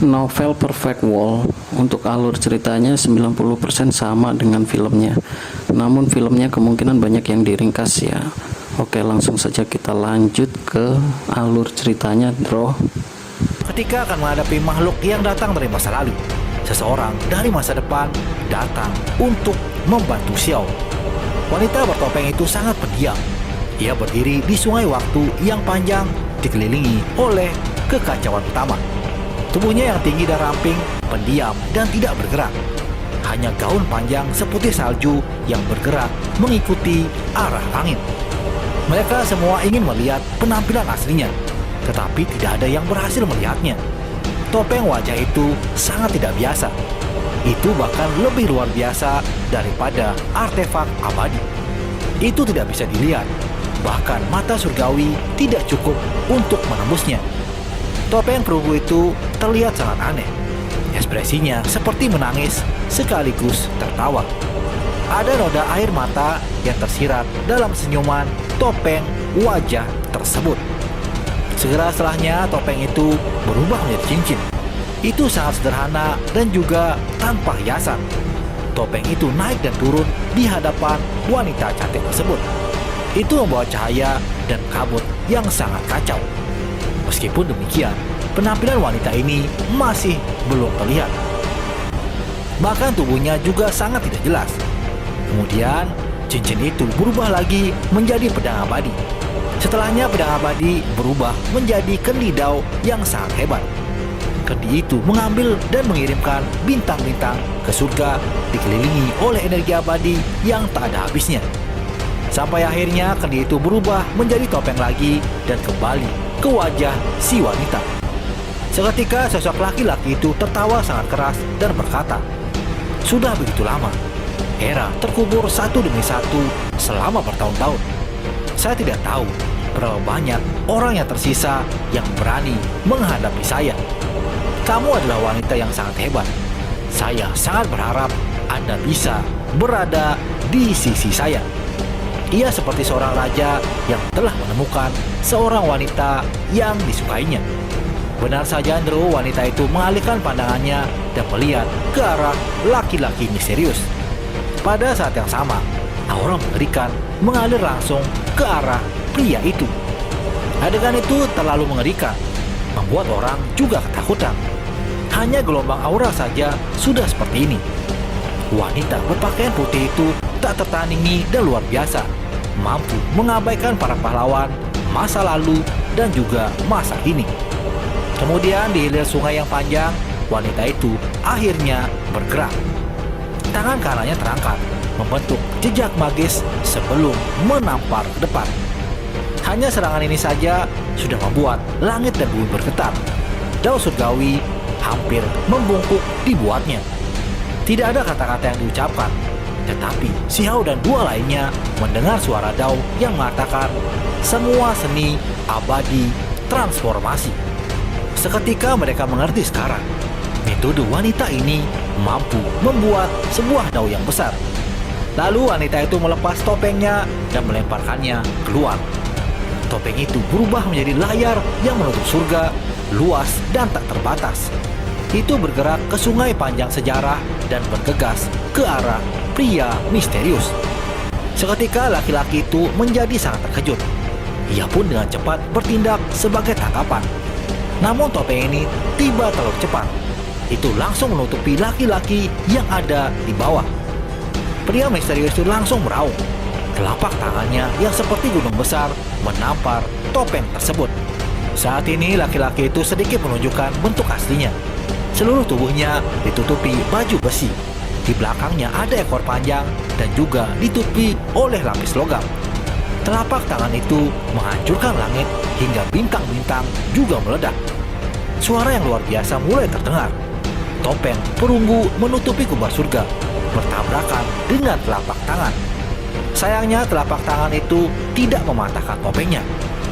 Novel Perfect World untuk alur ceritanya 90% sama dengan filmnya. Namun filmnya kemungkinan banyak yang diringkas ya. Oke, langsung saja kita lanjut ke alur ceritanya, bro. Ketika akan menghadapi makhluk yang datang dari masa lalu, seseorang dari masa depan datang untuk membantu Xiao. Wanita bertopeng itu sangat pendiam. Ia berdiri di sungai waktu yang panjang dikelilingi oleh kekacauan utama. Tubuhnya yang tinggi dan ramping, pendiam dan tidak bergerak. Hanya gaun panjang seputih salju yang bergerak mengikuti arah angin. Mereka semua ingin melihat penampilan aslinya, tetapi tidak ada yang berhasil melihatnya. Topeng wajah itu sangat tidak biasa. Itu bahkan lebih luar biasa daripada artefak abadi. Itu tidak bisa dilihat. Bahkan mata surgawi tidak cukup untuk menembusnya. Topeng perunggu itu terlihat sangat aneh. Ekspresinya seperti menangis sekaligus tertawa. Ada noda air mata yang tersirat dalam senyuman topeng wajah tersebut. Segera setelahnya topeng itu berubah menjadi cincin. Itu sangat sederhana dan juga tanpa hiasan. Topeng itu naik dan turun di hadapan wanita cantik tersebut. Itu membawa cahaya dan kabut yang sangat kacau. Meskipun demikian, penampilan wanita ini masih belum terlihat. Bahkan tubuhnya juga sangat tidak jelas. Kemudian, cincin itu berubah lagi menjadi pedang abadi. Setelahnya pedang abadi berubah menjadi kendi dao yang sangat hebat. Kendi itu mengambil dan mengirimkan bintang-bintang ke surga dikelilingi oleh energi abadi yang tak ada habisnya. Sampai akhirnya kendi itu berubah menjadi topeng lagi dan kembali ke wajah si wanita. Seketika sosok laki-laki itu tertawa sangat keras dan berkata, "Sudah begitu lama, Hera terkubur satu demi satu selama bertahun-tahun. Saya tidak tahu berapa banyak orang yang tersisa yang berani menghadapi saya. Kamu adalah wanita yang sangat hebat. Saya sangat berharap Anda bisa berada di sisi saya." Ia seperti seorang raja yang telah menemukan seorang wanita yang disukainya. Benar saja, Andrew, wanita itu mengalihkan pandangannya dan melihat ke arah laki-laki misterius. Pada saat yang sama, aura mengerikan mengalir langsung ke arah pria itu. Adegan itu terlalu mengerikan, membuat orang juga ketakutan. Hanya gelombang aura saja sudah seperti ini. Wanita berpakaian putih itu tak tertandingi dan luar biasa, mampu mengabaikan para pahlawan masa lalu dan juga masa kini. Kemudian di hilir sungai yang panjang, wanita itu akhirnya bergerak. Tangan kanannya terangkat, membentuk jejak magis sebelum menampar ke depan. Hanya serangan ini saja sudah membuat langit dan bumi bergetar. Dao surgawi hampir membungkuk dibuatnya. Tidak ada kata-kata yang diucapkan, tetapi Xiao dan dua lainnya mendengar suara Dao yang mengatakan semua seni abadi transformasi. Seketika mereka mengerti sekarang, metode wanita ini mampu membuat sebuah Dao yang besar. Lalu wanita itu melepas topengnya dan melemparkannya keluar. Topeng itu berubah menjadi layar yang menutup surga, luas dan tak terbatas. Itu bergerak ke sungai panjang sejarah dan bergegas ke arah pria misterius. Seketika laki-laki itu menjadi sangat terkejut. Ia pun dengan cepat bertindak sebagai tangkapan. Namun topeng ini tiba terlalu cepat. Itu langsung menutupi laki-laki yang ada di bawah. Pria misterius itu langsung meraung. Telapak tangannya yang seperti gunung besar menampar topeng tersebut. Saat ini laki-laki itu sedikit menunjukkan bentuk aslinya. Seluruh tubuhnya ditutupi baju besi. Di belakangnya ada ekor panjang dan juga ditutupi oleh lapis logam. Telapak tangan itu menghancurkan langit hingga bintang-bintang juga meledak. Suara yang luar biasa mulai terdengar. Topeng perunggu menutupi kubah surga, bertabrakan dengan telapak tangan. Sayangnya telapak tangan itu tidak mematahkan topengnya,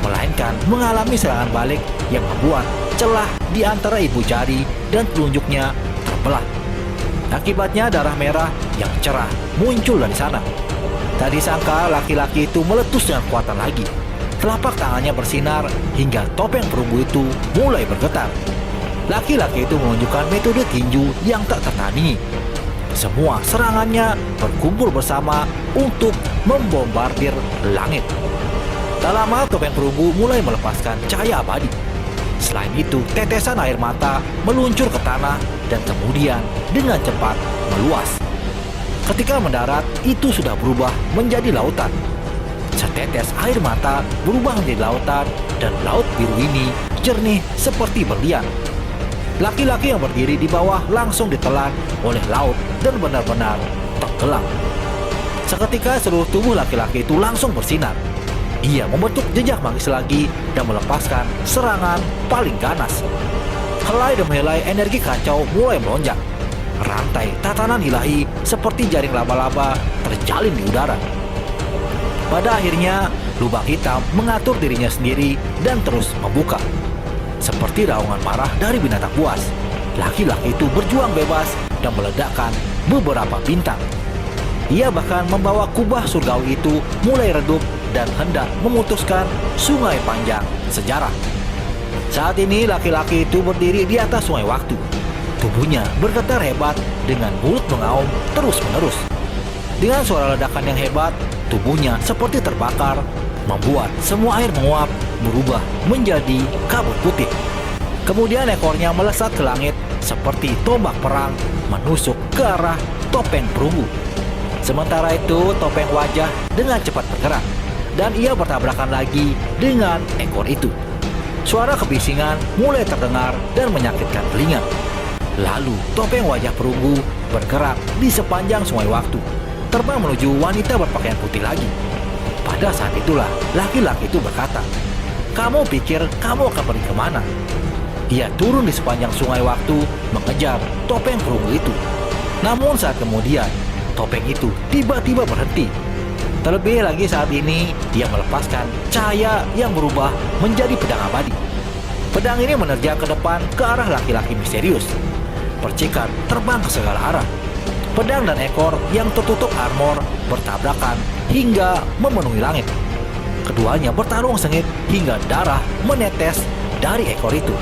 melainkan mengalami serangan balik yang membuat celah di antara ibu jari dan telunjuknya terbelah. Akibatnya darah merah yang cerah muncul dari sana. Tak disangka laki-laki itu meletus dengan kekuatan lagi. Telapak tangannya bersinar hingga topeng perunggu itu mulai bergetar. Laki-laki itu menunjukkan metode tinju yang tak tertandingi. Semua serangannya berkumpul bersama untuk membombardir langit. Tak lama topeng perunggu mulai melepaskan cahaya abadi. Selain itu, tetesan air mata meluncur ke tanah dan kemudian dengan cepat meluas. Ketika mendarat, itu sudah berubah menjadi lautan. Setetes air mata berubah menjadi lautan dan laut biru ini jernih seperti berlian. Laki-laki yang berdiri di bawah langsung ditelan oleh laut dan benar-benar tenggelam. Seketika seluruh tubuh laki-laki itu langsung bersinar. Ia membentuk jejak magis lagi dan melepaskan serangan paling ganas. Helai demi helai energi kacau mulai melonjak. Rantai tatanan ilahi seperti jaring laba-laba terjalin di udara. Pada akhirnya, lubang hitam mengatur dirinya sendiri dan terus membuka. Seperti raungan marah dari binatang buas, laki-laki itu berjuang bebas dan meledakkan beberapa bintang. Ia bahkan membawa kubah surgawi itu mulai redup dan hendak memutuskan sungai panjang sejarah. Saat ini laki-laki itu berdiri di atas sungai waktu. Tubuhnya bergetar hebat dengan mulut mengaum terus-menerus. Dengan suara ledakan yang hebat, tubuhnya seperti terbakar, membuat semua air menguap berubah menjadi kabut putih. Kemudian ekornya melesat ke langit seperti tombak perang menusuk ke arah topeng perunggu. Sementara itu, topeng wajah dengan cepat bergerak dan ia bertabrakan lagi dengan ekor itu. Suara kebisingan mulai terdengar dan menyakitkan telinga. Lalu topeng wajah perunggu bergerak di sepanjang sungai waktu, terbang menuju wanita berpakaian putih lagi. Pada saat itulah laki-laki itu berkata, "Kamu pikir kamu akan pergi kemana?" Ia turun di sepanjang sungai waktu mengejar topeng perunggu itu. Namun saat kemudian topeng itu tiba-tiba berhenti. Terlebih lagi saat ini dia melepaskan cahaya yang berubah menjadi pedang abadi. Pedang ini menerjang ke depan ke arah laki-laki misterius. Percikan terbang ke segala arah. Pedang dan ekor yang tertutup armor bertabrakan hingga memenuhi langit. Keduanya bertarung sengit hingga darah menetes dari ekor itu.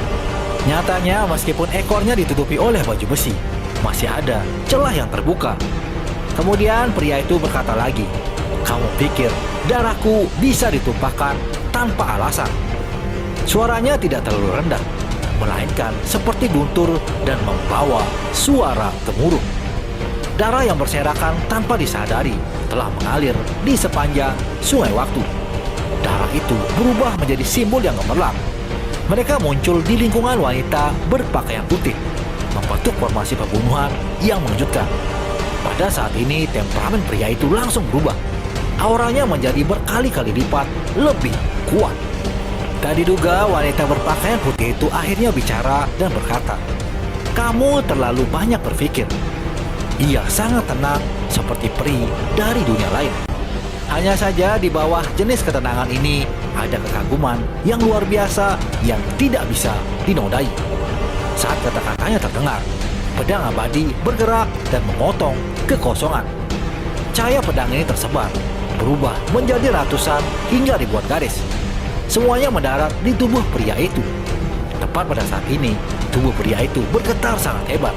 Nyatanya meskipun ekornya ditutupi oleh baju besi, masih ada celah yang terbuka. Kemudian pria itu berkata lagi, "Kamu pikir darahku bisa ditumpahkan tanpa alasan?" Suaranya tidak terlalu rendah, melainkan seperti guntur dan membawa suara gemuruh. Darah yang berserakan tanpa disadari telah mengalir di sepanjang sungai waktu. Darah itu berubah menjadi simbol yang gemerlap. Mereka muncul di lingkungan wanita berpakaian putih, membentuk formasi pembunuhan yang mengejutkan. Pada saat ini temperamen pria itu langsung berubah. Auranya menjadi berkali-kali lipat lebih kuat. Tak diduga wanita berpakaian putih itu akhirnya bicara dan berkata, "Kamu terlalu banyak berpikir." Ia sangat tenang seperti peri dari dunia lain. Hanya saja di bawah jenis ketenangan ini ada kekaguman yang luar biasa yang tidak bisa dinodai. Saat kata-katanya terdengar, pedang abadi bergerak dan memotong kekosongan. Cahaya pedang ini tersebar, berubah menjadi ratusan hingga ribuan garis. Semuanya mendarat di tubuh pria itu. Tepat pada saat ini, tubuh pria itu bergetar sangat hebat.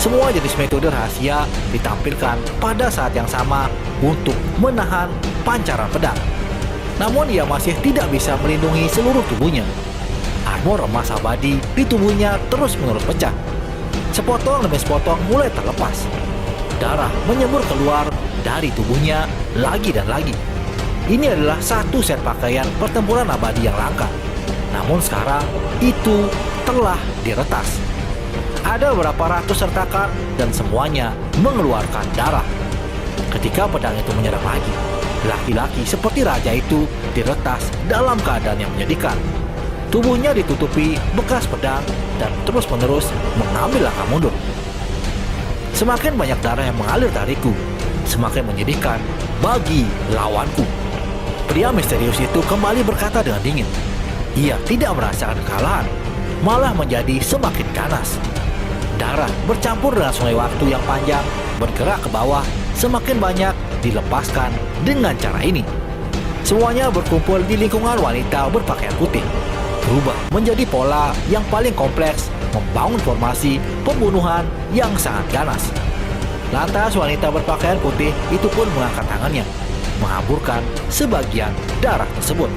Semua jenis metode rahasia ditampilkan pada saat yang sama untuk menahan pancaran pedang. Namun ia masih tidak bisa melindungi seluruh tubuhnya. Armor emas abadi di tubuhnya terus-menerus pecah. Sepotong demi sepotong mulai terlepas. Darah menyembur keluar dari tubuhnya lagi dan lagi. Ini adalah satu set pakaian pertempuran abadi yang langka. Namun sekarang itu telah diretas. Ada beberapa ratus sertakan dan semuanya mengeluarkan darah. Ketika pedang itu menyerang lagi, laki-laki seperti raja itu diretas dalam keadaan yang menyedihkan. Tubuhnya ditutupi bekas pedang dan terus-menerus mengambil langkah mundur. Semakin banyak darah yang mengalir dariku, semakin menyedihkan bagi lawanku. Pria misterius itu kembali berkata dengan dingin. Ia tidak merasakan kekalahan, malah menjadi semakin ganas. Darah bercampur dengan sungai waktu yang panjang bergerak ke bawah, semakin banyak dilepaskan dengan cara ini. Semuanya berkumpul di lingkungan wanita berpakaian putih, berubah menjadi pola yang paling kompleks, membangun formasi pembunuhan yang sangat ganas. Lantas wanita berpakaian putih itu pun mengangkat tangannya, menghaburkan sebagian darah tersebut.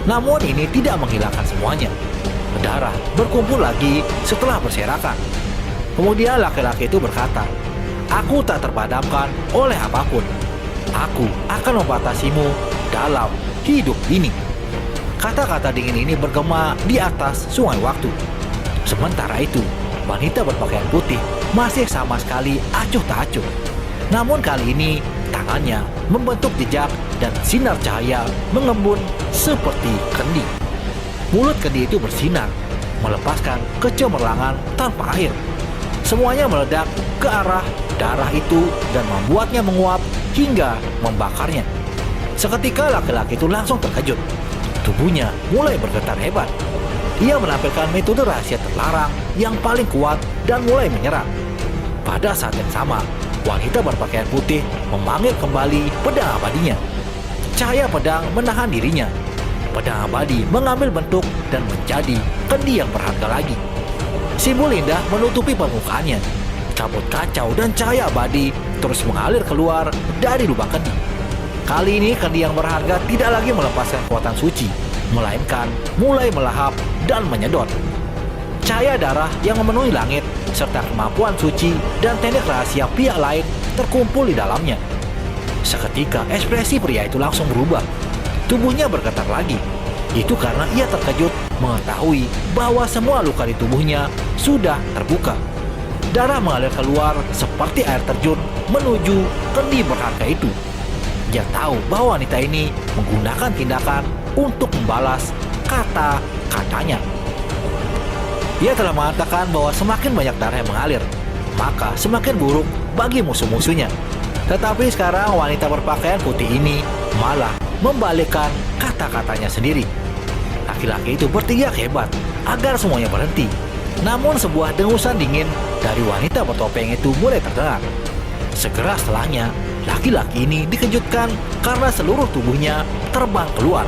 Namun ini tidak menghilangkan semuanya. Darah berkumpul lagi setelah berserakan. Kemudian laki-laki itu berkata, "Aku tak terpadamkan oleh apapun. Aku akan membatasimu dalam hidup ini." Kata-kata dingin ini bergema di atas sungai waktu. Sementara itu, wanita berpakaian putih masih sama sekali acuh tak acuh. Namun kali ini, tangannya membentuk jejak dan sinar cahaya mengembun seperti kendi. Mulut kendi itu bersinar, melepaskan kecemerlangan tanpa air. Semuanya meledak ke arah darah itu dan membuatnya menguap hingga membakarnya. Seketika laki-laki itu langsung terkejut. Tubuhnya mulai bergetar hebat. Ia menampilkan metode rahasia terlarang yang paling kuat dan mulai menyerang. Pada saat yang sama, wanita berpakaian putih memanggil kembali pedang abadinya. Cahaya pedang menahan dirinya. Pedang abadi mengambil bentuk dan menjadi kendi yang berharga lagi. Simbol indah menutupi permukaannya. Kabut kacau dan cahaya abadi terus mengalir keluar dari lubang kendi. Kali ini kendi yang berharga tidak lagi melepaskan kekuatan suci, melainkan mulai melahap dan menyedot. Cahaya darah yang memenuhi langit serta kemampuan suci dan teknik rahasia pihak lain terkumpul di dalamnya. Seketika ekspresi pria itu langsung berubah. Tubuhnya bergetar lagi. Itu karena ia terkejut mengetahui bahwa semua luka di tubuhnya sudah terbuka. Darah mengalir keluar seperti air terjun menuju kendi berharga itu. Dia tahu bahwa wanita ini menggunakan tindakan untuk membalas kata-katanya. Ia telah mengatakan bahwa semakin banyak darah yang mengalir, maka semakin buruk bagi musuh-musuhnya. Tetapi sekarang wanita berpakaian putih ini malah membalikkan kata-katanya sendiri. Laki-laki itu berteriak hebat agar semuanya berhenti. Namun sebuah dengusan dingin dari wanita bertopeng itu mulai terdengar. Segera setelahnya, laki-laki ini dikejutkan karena seluruh tubuhnya terbang keluar.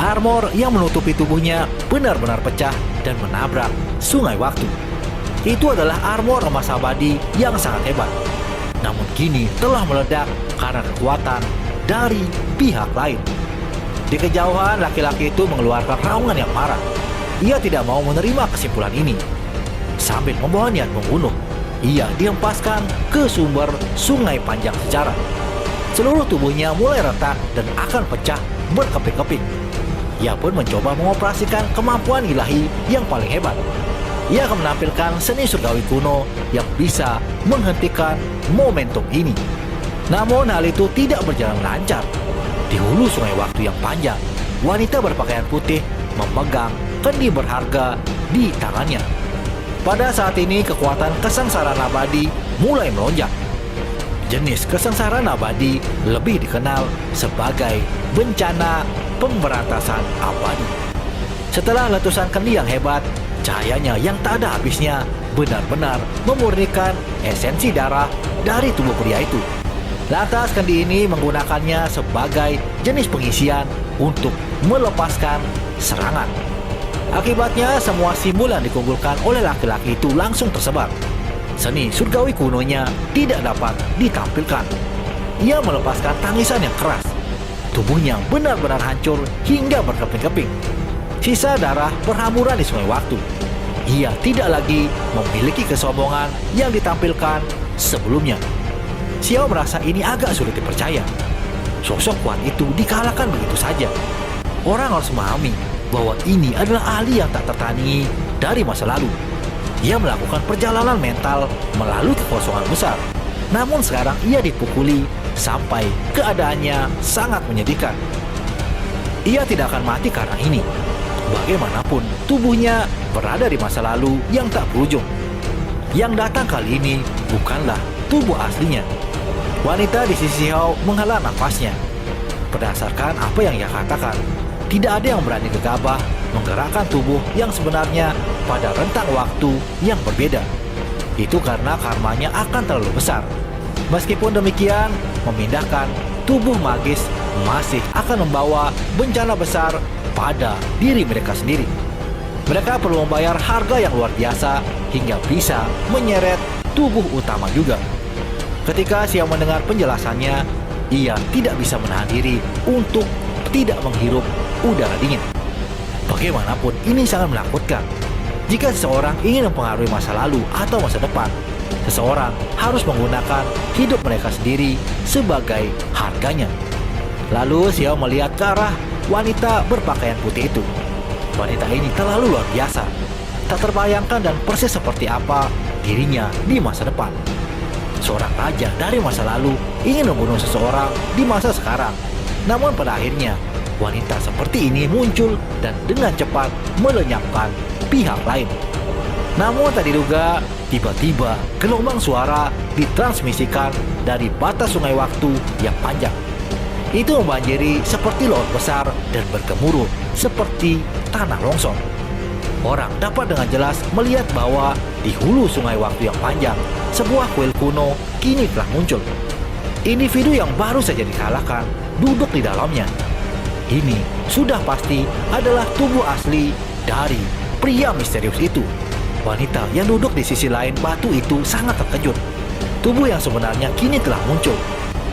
Armor yang menutupi tubuhnya benar-benar pecah dan menabrak sungai waktu. Itu adalah armor emas abadi yang sangat hebat. Namun kini telah meledak karena kekuatan dari pihak lain. Di kejauhan, laki-laki itu mengeluarkan raungan yang marah. Ia tidak mau menerima kesimpulan ini. Sambil membawa niat membunuh, ia dihempaskan ke sumber sungai panjang sejarah. Seluruh tubuhnya mulai retak dan akan pecah berkeping-keping. Ia pun mencoba mengoperasikan kemampuan ilahi yang paling hebat. Ia akan menampilkan seni surgawi kuno yang bisa menghentikan momentum ini. Namun hal itu tidak berjalan lancar. Di hulu sungai waktu yang panjang, wanita berpakaian putih memegang kendi berharga di tangannya. Pada saat ini kekuatan kesengsaraan abadi mulai melonjak. Jenis kesengsaraan abadi lebih dikenal sebagai bencana pemberantasan abadi. Setelah letusan kendi yang hebat, cahayanya yang tak ada habisnya benar-benar memurnikan esensi darah dari tubuh pria itu. Lantas kendi ini menggunakannya sebagai jenis pengisian untuk melepaskan serangan. Akibatnya semua simbol yang dikumpulkan oleh laki-laki itu langsung tersebar. Seni surgawi kunonya tidak dapat ditampilkan. Ia melepaskan tangisan yang keras. Tubuhnya benar-benar hancur hingga berkeping-keping. Sisa darah berhamburan di sungai waktu. Ia tidak lagi memiliki kesombongan yang ditampilkan sebelumnya. Xiao merasa ini agak sulit dipercaya. Sosok kuat itu dikalahkan begitu saja. Orang harus memahami bahwa ini adalah ahli yang tak tertandingi dari masa lalu. Ia melakukan perjalanan mental melalui kekosongan besar. Namun sekarang ia dipukuli sampai keadaannya sangat menyedihkan. Ia tidak akan mati karena ini. Bagaimanapun, tubuhnya berada di masa lalu yang tak berujung. Yang datang kali ini bukanlah tubuh aslinya. Wanita di sisi Xiao menghela nafasnya. Berdasarkan apa yang ia katakan, tidak ada yang berani gegabah menggerakkan tubuh yang sebenarnya pada rentang waktu yang berbeda. Itu karena karmanya akan terlalu besar. Meskipun demikian, memindahkan tubuh magis masih akan membawa bencana besar pada diri mereka sendiri. Mereka perlu membayar harga yang luar biasa hingga bisa menyeret tubuh utama juga. Ketika Xiao mendengar penjelasannya, ia tidak bisa menahan diri untuk tidak menghirup udara dingin. Bagaimanapun ini sangat menakutkan. Jika seseorang ingin mempengaruhi masa lalu atau masa depan, seseorang harus menggunakan hidup mereka sendiri sebagai harganya. Lalu Xiao melihat ke arah wanita berpakaian putih itu. Wanita ini terlalu luar biasa. Tak terbayangkan dan persis seperti apa dirinya di masa depan. Seorang raja dari masa lalu ingin membunuh seseorang di masa sekarang. Namun pada akhirnya, wanita seperti ini muncul dan dengan cepat melenyapkan pihak lain. Namun tak diduga, tiba-tiba gelombang suara ditransmisikan dari batas sungai waktu yang panjang. Itu membanjiri seperti laut besar dan bergemuruh seperti tanah longsor. Orang dapat dengan jelas melihat bahwa di hulu sungai waktu yang panjang, sebuah kuil kuno kini telah muncul. Individu yang baru saja dikalahkan duduk di dalamnya. Ini sudah pasti adalah tubuh asli dari pria misterius itu. Wanita yang duduk di sisi lain batu itu sangat terkejut. Tubuh yang sebenarnya kini telah muncul.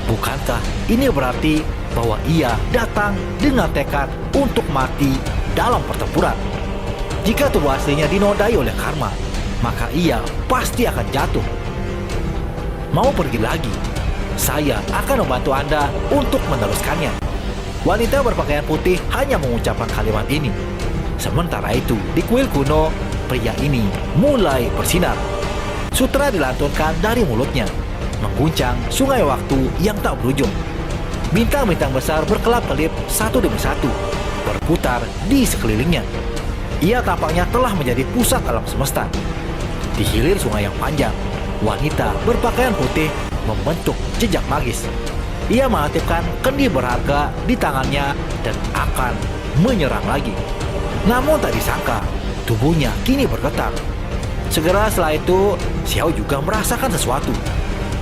Bukankah ini berarti bahwa ia datang dengan tekad untuk mati dalam pertempuran? Jika tubuh aslinya dinodai oleh karma, maka ia pasti akan jatuh. Mau pergi lagi? Saya akan membantu Anda untuk meneruskannya. Wanita berpakaian putih hanya mengucapkan kalimat ini. Sementara itu, di kuil kuno, pria ini mulai bersinar. Sutra dilantunkan dari mulutnya, mengguncang sungai waktu yang tak berujung. Bintang-bintang besar berkelap-kelip satu demi satu, berputar di sekelilingnya. Ia tampaknya telah menjadi pusat alam semesta. Di hilir sungai yang panjang, wanita berpakaian putih membentuk jejak magis. Ia mengaktifkan kendi berharga di tangannya dan akan menyerang lagi. Namun tak disangka, tubuhnya kini bergetar. Segera setelah itu, Xiao juga merasakan sesuatu.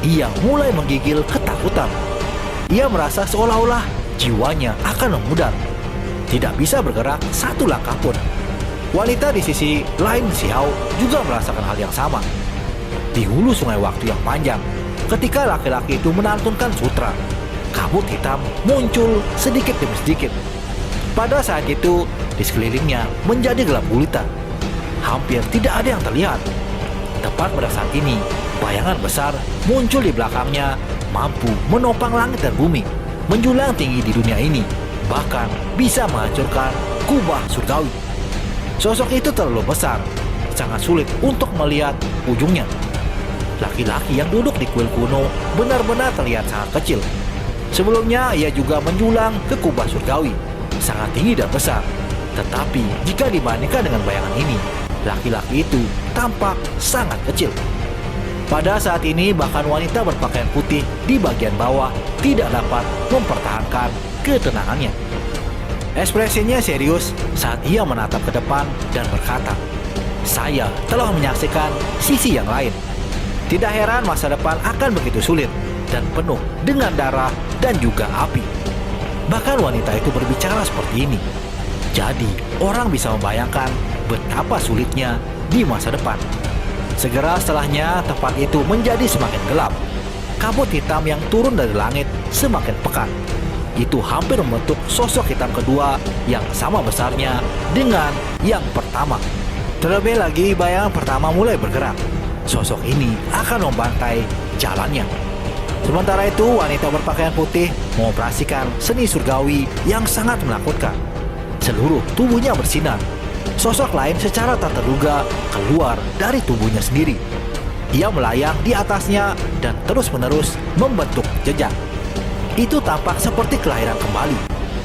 Ia mulai menggigil ketakutan. Ia merasa seolah-olah jiwanya akan memudar. Tidak bisa bergerak satu langkah pun. Wanita di sisi lain Xiao juga merasakan hal yang sama. Di hulu sungai waktu yang panjang, ketika laki-laki itu melantunkan sutra, kabut hitam muncul sedikit demi sedikit. Pada saat itu, di sekelilingnya menjadi gelap gulita. Hampir tidak ada yang terlihat. Tepat pada saat ini, bayangan besar muncul di belakangnya, mampu menopang langit dan bumi, menjulang tinggi di dunia ini, bahkan bisa menghancurkan kubah surgawi. Sosok itu terlalu besar, sangat sulit untuk melihat ujungnya. Laki-laki yang duduk di kuil kuno benar-benar terlihat sangat kecil. Sebelumnya ia juga menjulang ke kubah surgawi, sangat tinggi dan besar. Tetapi jika dibandingkan dengan bayangan ini, laki-laki itu tampak sangat kecil. Pada saat ini bahkan wanita berpakaian putih di bagian bawah tidak dapat mempertahankan ketenangannya. Ekspresinya serius saat ia menatap ke depan dan berkata, "Saya telah menyaksikan sisi yang lain. Tidak heran masa depan akan begitu sulit dan penuh dengan darah dan juga api." Bahkan wanita itu berbicara seperti ini. Jadi orang bisa membayangkan betapa sulitnya di masa depan. Segera setelahnya tempat itu menjadi semakin gelap. Kabut hitam yang turun dari langit semakin pekat. Itu hampir membentuk sosok hitam kedua yang sama besarnya dengan yang pertama. Terlebih lagi bayangan pertama mulai bergerak. Sosok ini akan membantai jalannya. Sementara itu wanita berpakaian putih mengoperasikan seni surgawi yang sangat menakutkan. Seluruh tubuhnya bersinar. Sosok lain secara tak terduga keluar dari tubuhnya sendiri. Ia melayang di atasnya dan terus-menerus membentuk jejak. Itu tampak seperti kelahiran kembali,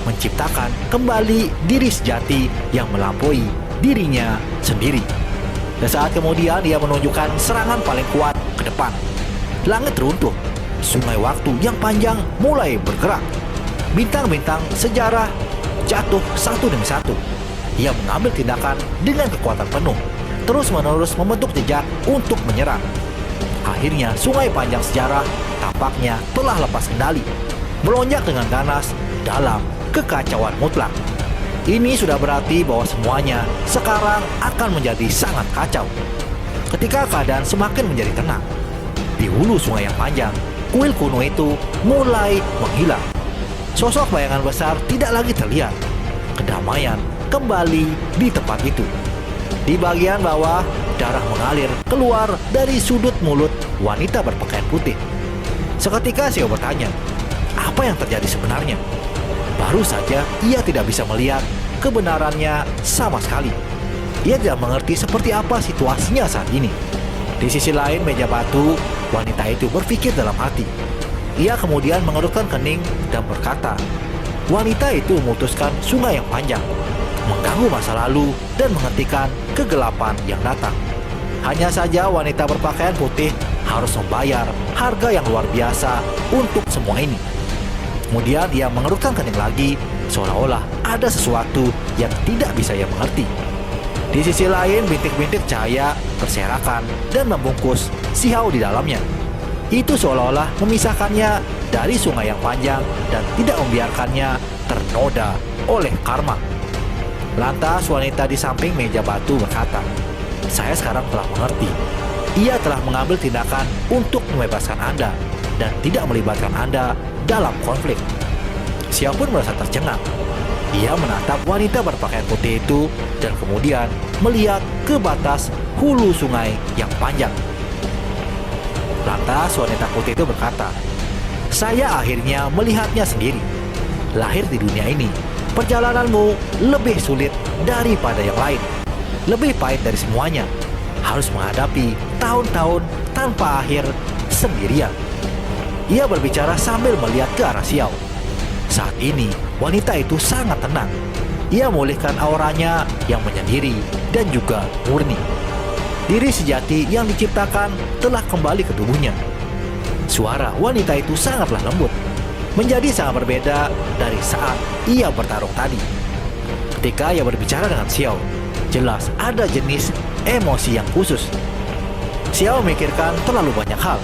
menciptakan kembali diri sejati yang melampaui dirinya sendiri. Sesaat kemudian ia menunjukkan serangan paling kuat ke depan. Langit runtuh, sungai waktu yang panjang mulai bergerak. Bintang-bintang sejarah jatuh satu demi satu. Ia mengambil tindakan dengan kekuatan penuh, terus-menerus membentuk jejak untuk menyerang. Akhirnya sungai panjang sejarah tampaknya telah lepas kendali, melonjak dengan ganas dalam kekacauan mutlak. Ini sudah berarti bahwa semuanya sekarang akan menjadi sangat kacau. Ketika keadaan semakin menjadi tenang, di hulu sungai yang panjang, kuil kuno itu mulai menghilang. Sosok bayangan besar tidak lagi terlihat. Kedamaian kembali di tempat itu. Di bagian bawah, darah mengalir keluar dari sudut mulut wanita berpakaian putih. Seketika Xiao bertanya, apa yang terjadi sebenarnya? Baru saja ia tidak bisa melihat kebenarannya sama sekali. Ia tidak mengerti seperti apa situasinya saat ini. Di sisi lain meja batu, wanita itu berpikir dalam hati. Ia kemudian mengerutkan kening dan berkata, wanita itu memutuskan sungai yang panjang, mengganggu masa lalu dan menghentikan kegelapan yang datang. Hanya saja wanita berpakaian putih harus membayar harga yang luar biasa untuk semua ini. Kemudian ia mengerutkan kening lagi, seolah-olah ada sesuatu yang tidak bisa ia mengerti. Di sisi lain, bintik-bintik cahaya berserakan dan membungkus Xiao di dalamnya. Itu seolah-olah memisahkannya dari sungai yang panjang dan tidak membiarkannya ternoda oleh karma. Lantas wanita di samping meja batu berkata, saya sekarang telah mengerti. Ia telah mengambil tindakan untuk membebaskan Anda dan tidak melibatkan Anda dalam konflik. Xiao pun merasa tercengang. Ia menatap wanita berpakaian putih itu dan kemudian melihat ke batas hulu sungai yang panjang. Lantas wanita putih itu berkata, saya akhirnya melihatnya sendiri. Lahir di dunia ini, perjalananmu lebih sulit daripada yang lain. Lebih pahit dari semuanya. Harus menghadapi tahun-tahun tanpa akhir sendirian. Ia berbicara sambil melihat ke arah Xiao. Saat ini, wanita itu sangat tenang. Ia memulihkan auranya yang menyendiri dan juga murni. Diri sejati yang diciptakan telah kembali ke tubuhnya. Suara wanita itu sangatlah lembut, menjadi sangat berbeda dari saat ia bertarung tadi. Ketika ia berbicara dengan Xiao, jelas ada jenis emosi yang khusus. Xiao memikirkan terlalu banyak hal.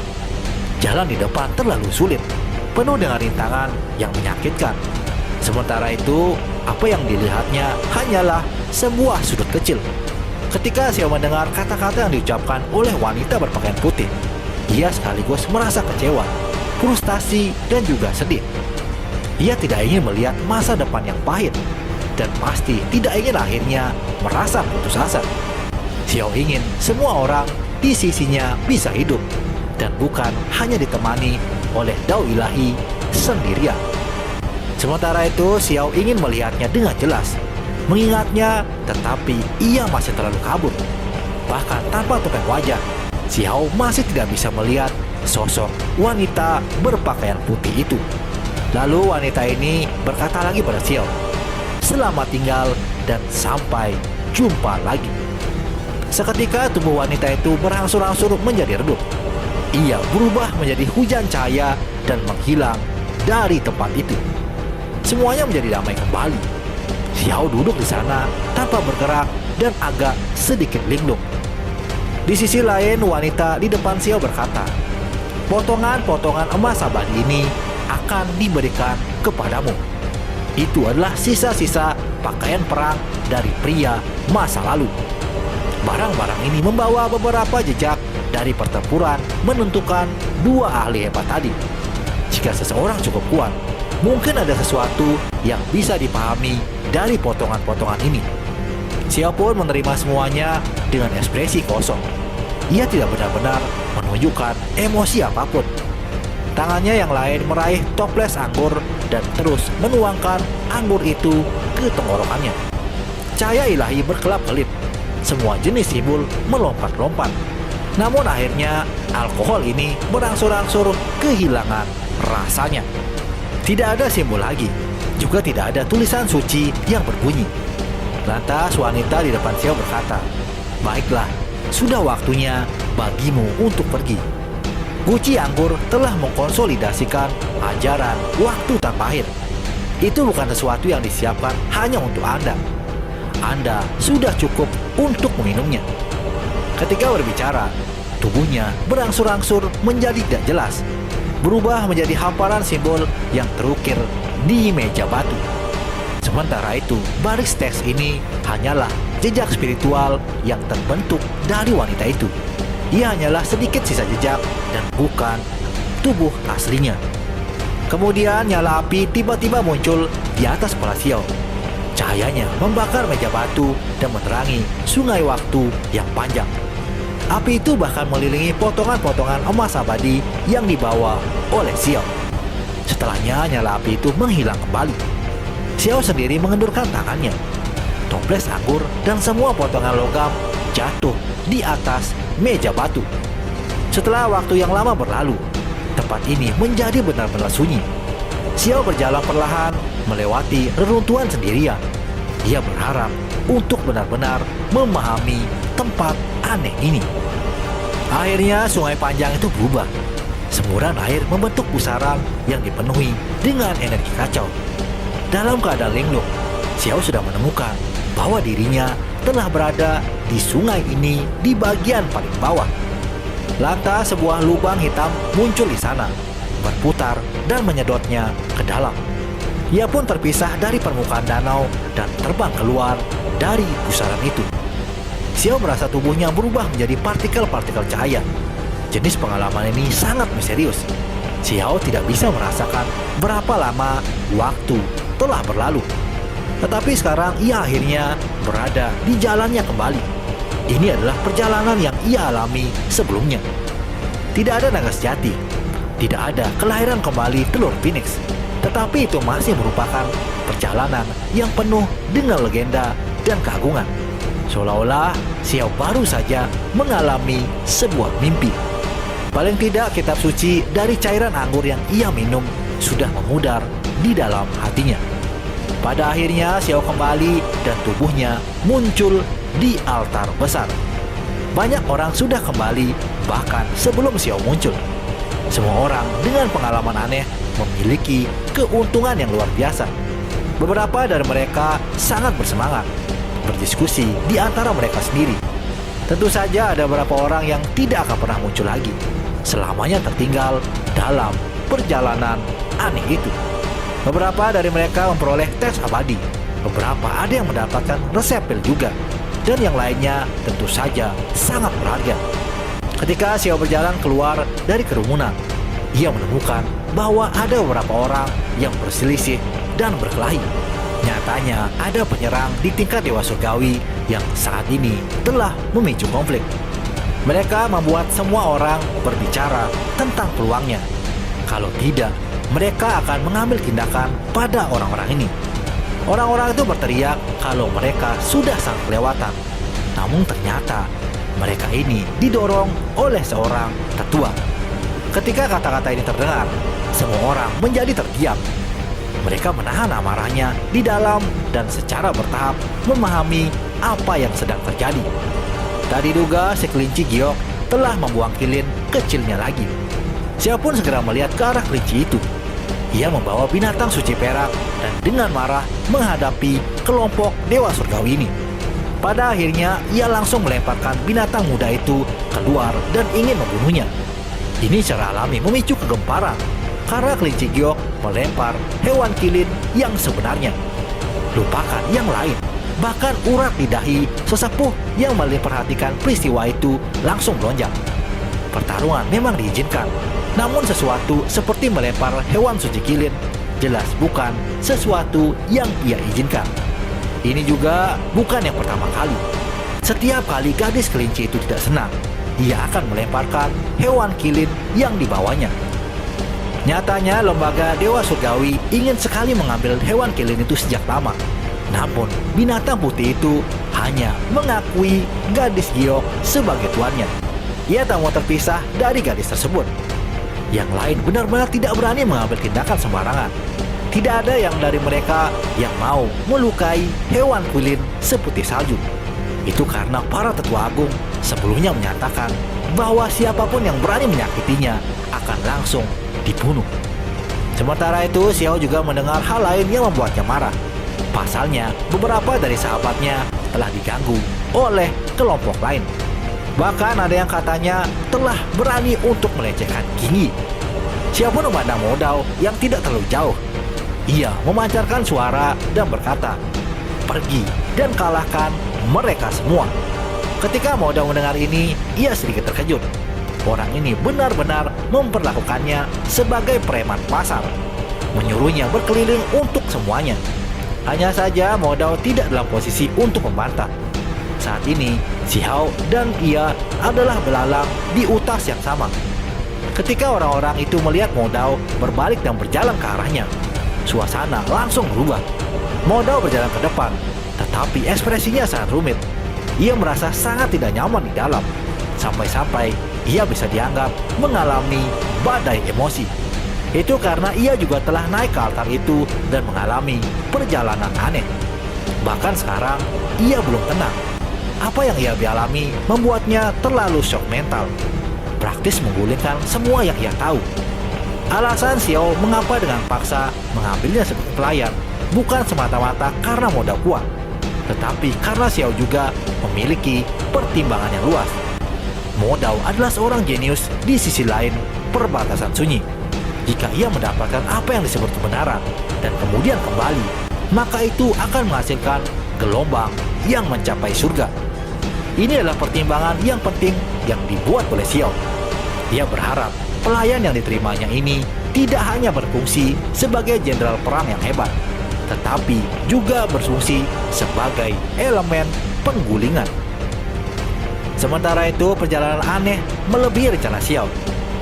Jalan di depan terlalu sulit, penuh dengan rintangan yang menyakitkan. Sementara itu, apa yang dilihatnya hanyalah sebuah sudut kecil. Ketika Xiao mendengar kata-kata yang diucapkan oleh wanita berpakaian putih, ia sekaligus merasa kecewa, frustasi, dan juga sedih. Ia tidak ingin melihat masa depan yang pahit, dan pasti tidak ingin akhirnya merasa putus asa. Xiao ingin semua orang di sisinya bisa hidup, dan bukan hanya ditemani oleh dao ilahi sendirian. Sementara itu, Xiao ingin melihatnya dengan jelas, mengingatnya, tetapi ia masih terlalu kabur. Bahkan tanpa topeng wajah, Xiao masih tidak bisa melihat sosok wanita berpakaian putih itu. Lalu wanita ini berkata lagi pada Xiao, selamat tinggal dan sampai jumpa lagi. Seketika tubuh wanita itu berangsur-angsur menjadi redup. Ia berubah menjadi hujan cahaya dan menghilang dari tempat itu. Semuanya menjadi damai kembali. Xiao duduk di sana tanpa bergerak dan agak sedikit linglung. Di sisi lain, wanita di depan Xiao berkata, potongan-potongan emas abadi ini akan diberikan kepadamu. Itu adalah sisa-sisa pakaian perang dari pria masa lalu. Barang-barang ini membawa beberapa jejak dari pertempuran menentukan dua ahli hebat tadi. Jika seseorang cukup kuat, mungkin ada sesuatu yang bisa dipahami dari potongan-potongan ini. Xiao pun menerima semuanya dengan ekspresi kosong. Ia tidak benar-benar menunjukkan emosi apapun. Tangannya yang lain meraih toples anggur dan terus menuangkan anggur itu ke tenggorokannya. Cahaya ilahi berkelap-kelip. Semua jenis simbol melompat-lompat. Namun akhirnya alkohol ini berangsur-angsur kehilangan rasanya. Tidak ada simbol lagi. Juga tidak ada tulisan suci yang berbunyi. Lantas wanita di depan Xiao berkata, baiklah, sudah waktunya bagimu untuk pergi. Guci anggur telah mengkonsolidasikan ajaran waktu tanpa akhir. Itu bukan sesuatu yang disiapkan hanya untuk Anda. Anda sudah cukup untuk meminumnya. Ketika berbicara, tubuhnya berangsur-angsur menjadi tidak jelas. berubah menjadi hamparan simbol yang terukir di meja batu. Sementara itu, baris teks ini hanyalah jejak spiritual yang terbentuk dari wanita itu. Ia hanyalah sedikit sisa jejak dan bukan tubuh aslinya. Kemudian nyala api tiba-tiba muncul di atas kepala Xiao. Cahayanya membakar meja batu dan menerangi sungai waktu yang panjang. Api itu bahkan mengelilingi potongan-potongan emas abadi yang dibawa oleh Xiao. Setelahnya nyala api itu menghilang kembali. Xiao sendiri mengendurkan tangannya. Toples anggur dan semua potongan logam jatuh di atas meja batu. Setelah waktu yang lama berlalu, tempat ini menjadi benar-benar sunyi. Xiao berjalan perlahan melewati reruntuhan sendirian. Ia berharap untuk benar-benar memahami tempat aneh ini. Akhirnya sungai panjang itu berubah. Semburan air membentuk pusaran yang dipenuhi dengan energi kacau. Dalam keadaan linglung, Xiao sudah menemukan bahwa dirinya telah berada di sungai ini di bagian paling bawah. Lantas sebuah lubang hitam muncul di sana, berputar dan menyedotnya ke dalam. Ia pun terpisah dari permukaan danau dan terbang keluar dari pusaran itu. Xiao merasa tubuhnya berubah menjadi partikel-partikel cahaya. Jenis pengalaman ini sangat misterius. Xiao tidak bisa merasakan berapa lama waktu telah berlalu. Tetapi sekarang ia akhirnya berada di jalannya kembali. Ini adalah perjalanan yang ia alami sebelumnya. Tidak ada naga sejati, tidak ada kelahiran kembali telur Phoenix. Tetapi itu masih merupakan perjalanan yang penuh dengan legenda dan keagungan. Seolah-olah Xiao baru saja mengalami sebuah mimpi. Paling tidak kitab suci dari cairan anggur yang ia minum sudah memudar di dalam hatinya. Pada akhirnya Xiao kembali dan tubuhnya muncul di altar besar. Banyak orang sudah kembali bahkan sebelum Xiao muncul. Semua orang dengan pengalaman aneh memiliki keuntungan yang luar biasa. Beberapa dari mereka sangat bersemangat berdiskusi di antara mereka sendiri. Tentu saja ada beberapa orang yang tidak akan pernah muncul lagi, selamanya tertinggal dalam perjalanan aneh itu. Beberapa dari mereka memperoleh teks abadi, beberapa ada yang mendapatkan resep pil juga, dan yang lainnya tentu saja sangat berharga. Ketika Xiao berjalan keluar dari kerumunan, ia menemukan bahwa ada beberapa orang yang berselisih dan berkelahi. Nyatanya ada penyerang di tingkat Dewa Surgawi yang saat ini telah memicu konflik. Mereka membuat semua orang berbicara tentang peluangnya. Kalau tidak, mereka akan mengambil tindakan pada orang-orang ini. Orang-orang itu berteriak kalau mereka sudah sangat kelewatan. Namun ternyata mereka ini didorong oleh seorang tetua. Ketika kata-kata ini terdengar, semua orang menjadi terdiam. Mereka menahan amarahnya di dalam dan secara bertahap memahami apa yang sedang terjadi. Tak diduga si kelinci giok telah membuang kilin kecilnya lagi. Xiao pun segera melihat ke arah kelinci itu. Ia membawa binatang suci perak dan dengan marah menghadapi kelompok Dewa Surgawi ini. Pada akhirnya ia langsung melemparkan binatang muda itu keluar dan ingin membunuhnya. Ini secara alami memicu kegemparan karena kelinci giok melempar hewan kilin yang sebenarnya. Lupakan yang lain. Bahkan urat di dahi sesepuh yang memperhatikan peristiwa itu langsung melonjak. Pertarungan memang diizinkan, namun sesuatu seperti melempar hewan suci kilin jelas bukan sesuatu yang ia izinkan. Ini juga bukan yang pertama kali. Setiap kali gadis kelinci itu tidak senang, ia akan melemparkan hewan kilin yang dibawanya. Nyatanya lembaga Dewa Surgawi ingin sekali mengambil hewan kilin itu sejak lama. Namun binatang putih itu hanya mengakui gadis giok sebagai tuannya. Ia tak mau terpisah dari gadis tersebut. Yang lain benar-benar tidak berani mengambil tindakan sembarangan. Tidak ada yang dari mereka yang mau melukai hewan kulit seputih salju. Itu karena para tetua agung sebelumnya menyatakan bahwa siapapun yang berani menyakitinya akan langsung dibunuh. Sementara itu, Xiao juga mendengar hal lain yang membuatnya marah. Pasalnya, beberapa dari sahabatnya telah diganggu oleh kelompok lain. Bahkan ada yang katanya telah berani untuk melecehkan Qingyi. Xiao pun memandang Modao yang tidak terlalu jauh. Ia memancarkan suara dan berkata, "Pergi dan kalahkan mereka semua." Ketika Modao mendengar ini, ia sedikit terkejut. Orang ini benar-benar memperlakukannya sebagai preman pasar, menyuruhnya berkeliling untuk semuanya. Hanya saja Modao tidak dalam posisi untuk membantah. Saat ini, Xiao dan ia adalah belalang di utas yang sama. Ketika orang-orang itu melihat Modao berbalik dan berjalan ke arahnya, suasana langsung berubah. Modao berjalan ke depan, tetapi ekspresinya sangat rumit. Ia merasa sangat tidak nyaman di dalam, sampai-sampai ia bisa dianggap mengalami badai emosi. Itu karena ia juga telah naik ke altar itu dan mengalami perjalanan aneh. Bahkan sekarang, ia belum tenang. Apa yang ia alami membuatnya terlalu shock mental, praktis menggulingkan semua yang ia tahu. Alasan Xiao mengapa dengan paksa mengambilnya sebagai pelayan bukan semata-mata karena modal kuat, tetapi karena Xiao juga memiliki pertimbangan yang luas. Modao adalah seorang jenius di sisi lain perbatasan sunyi. Jika ia mendapatkan apa yang disebut kebenaran dan kemudian kembali, maka itu akan menghasilkan gelombang yang mencapai surga. Ini adalah pertimbangan yang penting yang dibuat oleh Xiao. Dia berharap pelayan yang diterimanya ini tidak hanya berfungsi sebagai jenderal perang yang hebat, tetapi juga berfungsi sebagai elemen penggulingan. Sementara itu, perjalanan aneh melebihi rencana Xiao.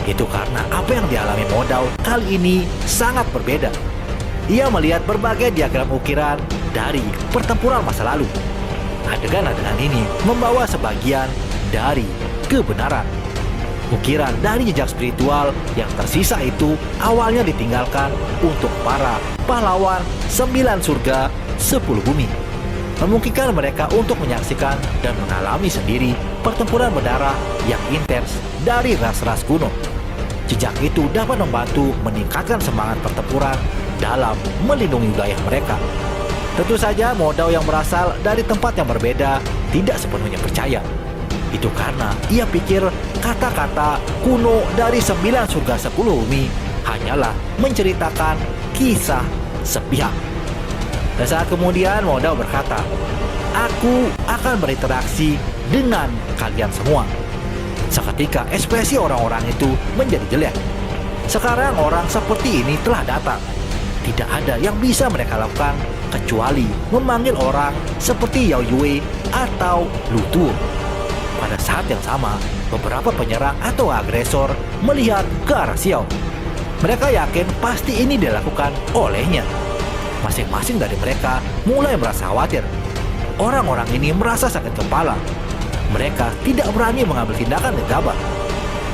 Itu karena apa yang dialami Modao kali ini sangat berbeda. Ia melihat berbagai diagram ukiran dari pertempuran masa lalu. Adegan-adegan ini membawa sebagian dari kebenaran. Ukiran dari jejak spiritual yang tersisa itu awalnya ditinggalkan untuk para pahlawan 9 surga 10 bumi, memungkinkan mereka untuk menyaksikan dan mengalami sendiri pertempuran berdarah yang intens dari ras-ras kuno. Jejak itu dapat membantu meningkatkan semangat pertempuran dalam melindungi wilayah mereka. Tentu saja Modao yang berasal dari tempat yang berbeda tidak sepenuhnya percaya. Itu karena ia pikir kata-kata kuno dari 9 surga 10 bumi hanyalah menceritakan kisah sepihak. Dan saat kemudian Modao berkata, "Aku akan berinteraksi dengan kalian semua." Seketika ekspresi orang-orang itu menjadi jelek. Sekarang orang seperti ini telah datang. Tidak ada yang bisa mereka lakukan kecuali memanggil orang seperti Yao Yue atau Lu Tuo. Pada saat yang sama, beberapa penyerang atau agresor melihat ke arah Xiao. Mereka yakin pasti ini dilakukan olehnya. Masing-masing dari mereka mulai merasa khawatir. Orang-orang ini merasa sakit kepala. Mereka tidak berani mengambil tindakan gegabah.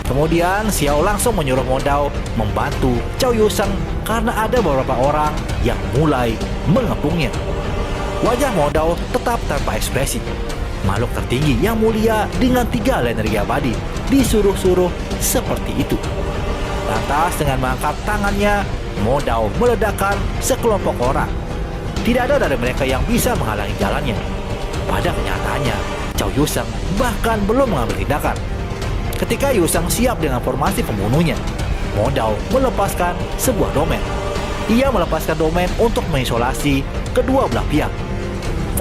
Kemudian Xiao langsung menyuruh Modao membantu Cao Yuseng karena ada beberapa orang yang mulai mengepungnya. Wajah Modao tetap tanpa ekspresi. Makhluk tertinggi yang mulia dengan 3 energi abadi disuruh-suruh seperti itu. Lantas dengan mengangkat tangannya, Modao meledakkan sekelompok orang. Tidak ada dari mereka yang bisa menghalangi jalannya. Pada kenyataannya, Cao Yuseng bahkan belum mengambil tindakan. Ketika Yuseng siap dengan formasi pembunuhnya, Modao melepaskan sebuah domain. Ia melepaskan domain untuk mengisolasi kedua belah pihak.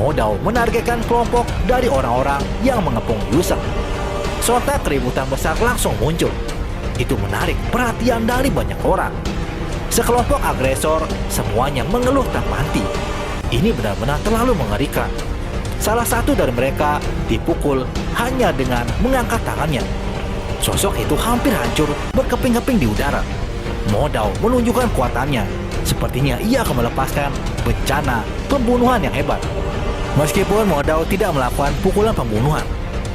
Modao menargetkan kelompok dari orang-orang yang mengepung Yuseng. Sontak keributan besar langsung muncul. Itu menarik perhatian dari banyak orang. Sekelompok agresor semuanya mengeluh tanpa henti. Ini benar-benar terlalu mengerikan. Salah satu dari mereka dipukul hanya dengan mengangkat tangannya. Sosok itu hampir hancur berkeping-keping di udara. Modao menunjukkan kuatannya. Sepertinya ia akan melepaskan bencana pembunuhan yang hebat. Meskipun Modao tidak melakukan pukulan pembunuhan,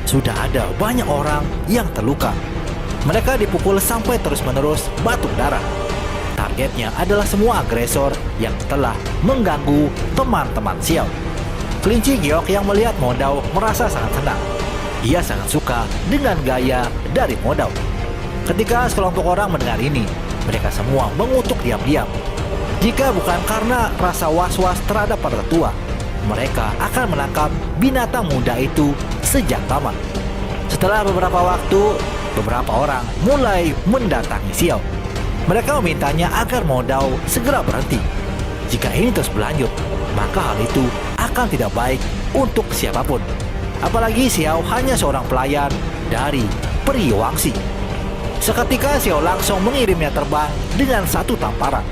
sudah ada banyak orang yang terluka. Mereka dipukul sampai terus-menerus batuk darah. Targetnya adalah semua agresor yang telah mengganggu teman-teman Xiao. Kelinci giok yang melihat Modao merasa sangat senang. Ia sangat suka dengan gaya dari Modao. Ketika sekelompok orang mendengar ini, mereka semua mengutuk diam-diam. Jika bukan karena rasa was-was terhadap para tetua, mereka akan menangkap binatang muda itu sejak lama. Setelah beberapa waktu, beberapa orang mulai mendatangi Xiao. Mereka memintanya agar Modao segera berhenti. Jika ini terus berlanjut, maka hal itu akan tidak baik untuk siapapun. Apalagi Xiao hanya seorang pelayan dari peri Wangxi. Seketika Xiao langsung mengirimnya terbang dengan satu tamparan.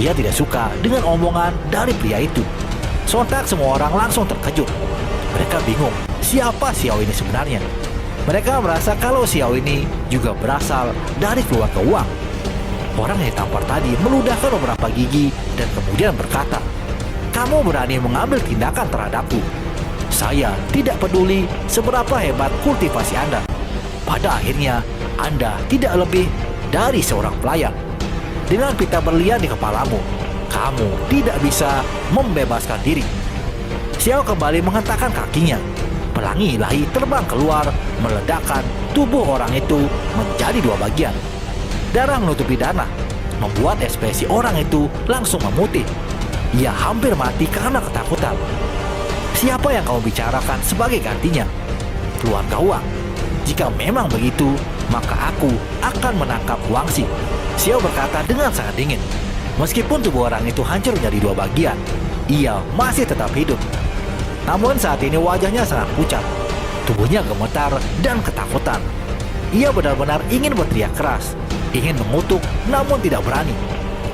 Ia tidak suka dengan omongan dari pria itu. Sontak semua orang langsung terkejut. Mereka bingung siapa Xiao ini sebenarnya. Mereka merasa kalau Xiao ini juga berasal dari keluarga Wang. Orang yang ditampar tadi meludahkan beberapa gigi dan kemudian berkata, "Kamu berani mengambil tindakan terhadapku. Saya tidak peduli seberapa hebat kultivasi Anda. Pada akhirnya, Anda tidak lebih dari seorang pelayan. Dengan pita berlian di kepalamu, kamu tidak bisa membebaskan diri." Xiao kembali menghentakkan kakinya. Pelangi ilahi terbang keluar, meledakkan tubuh orang itu menjadi dua bagian. Darah menutupi tanah, membuat ekspresi orang itu langsung memutih. Ia hampir mati karena ketakutan. Siapa yang kamu bicarakan sebagai gantinya? Keluarga Wang. Jika memang begitu, maka aku akan menangkap Wangxi. Xiao berkata dengan sangat dingin. Meskipun tubuh orang itu hancur menjadi dua bagian, ia masih tetap hidup. Namun saat ini wajahnya sangat pucat. Tubuhnya gemetar dan ketakutan. Ia benar-benar ingin berteriak keras, ingin mengutuk namun tidak berani.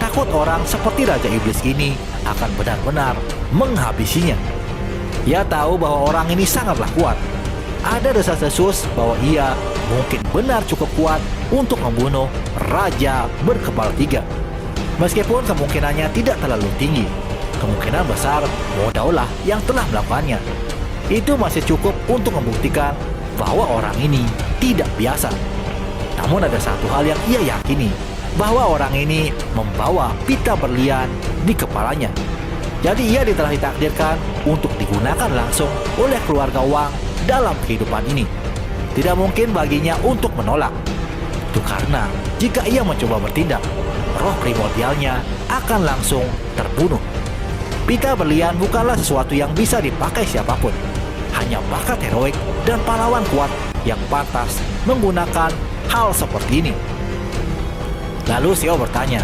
Takut orang seperti Raja Iblis ini akan benar-benar menghabisinya. Ia tahu bahwa orang ini sangatlah kuat. Ada desas-desus bahwa ia mungkin benar cukup kuat untuk membunuh Raja berkepala tiga. Meskipun kemungkinannya tidak terlalu tinggi, kemungkinan besar Modao lah yang telah melakukannya. Itu masih cukup untuk membuktikan bahwa orang ini tidak biasa. Namun ada satu hal yang ia yakini, bahwa orang ini membawa pita berlian di kepalanya. Jadi ia telah ditakdirkan untuk digunakan langsung oleh keluarga Wang dalam kehidupan ini. Tidak mungkin baginya untuk menolak. Itu karena jika ia mencoba bertindak, roh primordialnya akan langsung terbunuh. Pita berlian bukanlah sesuatu yang bisa dipakai siapapun. Hanya bakat heroik dan pahlawan kuat yang pantas menggunakan hal seperti ini. Lalu Xiao bertanya,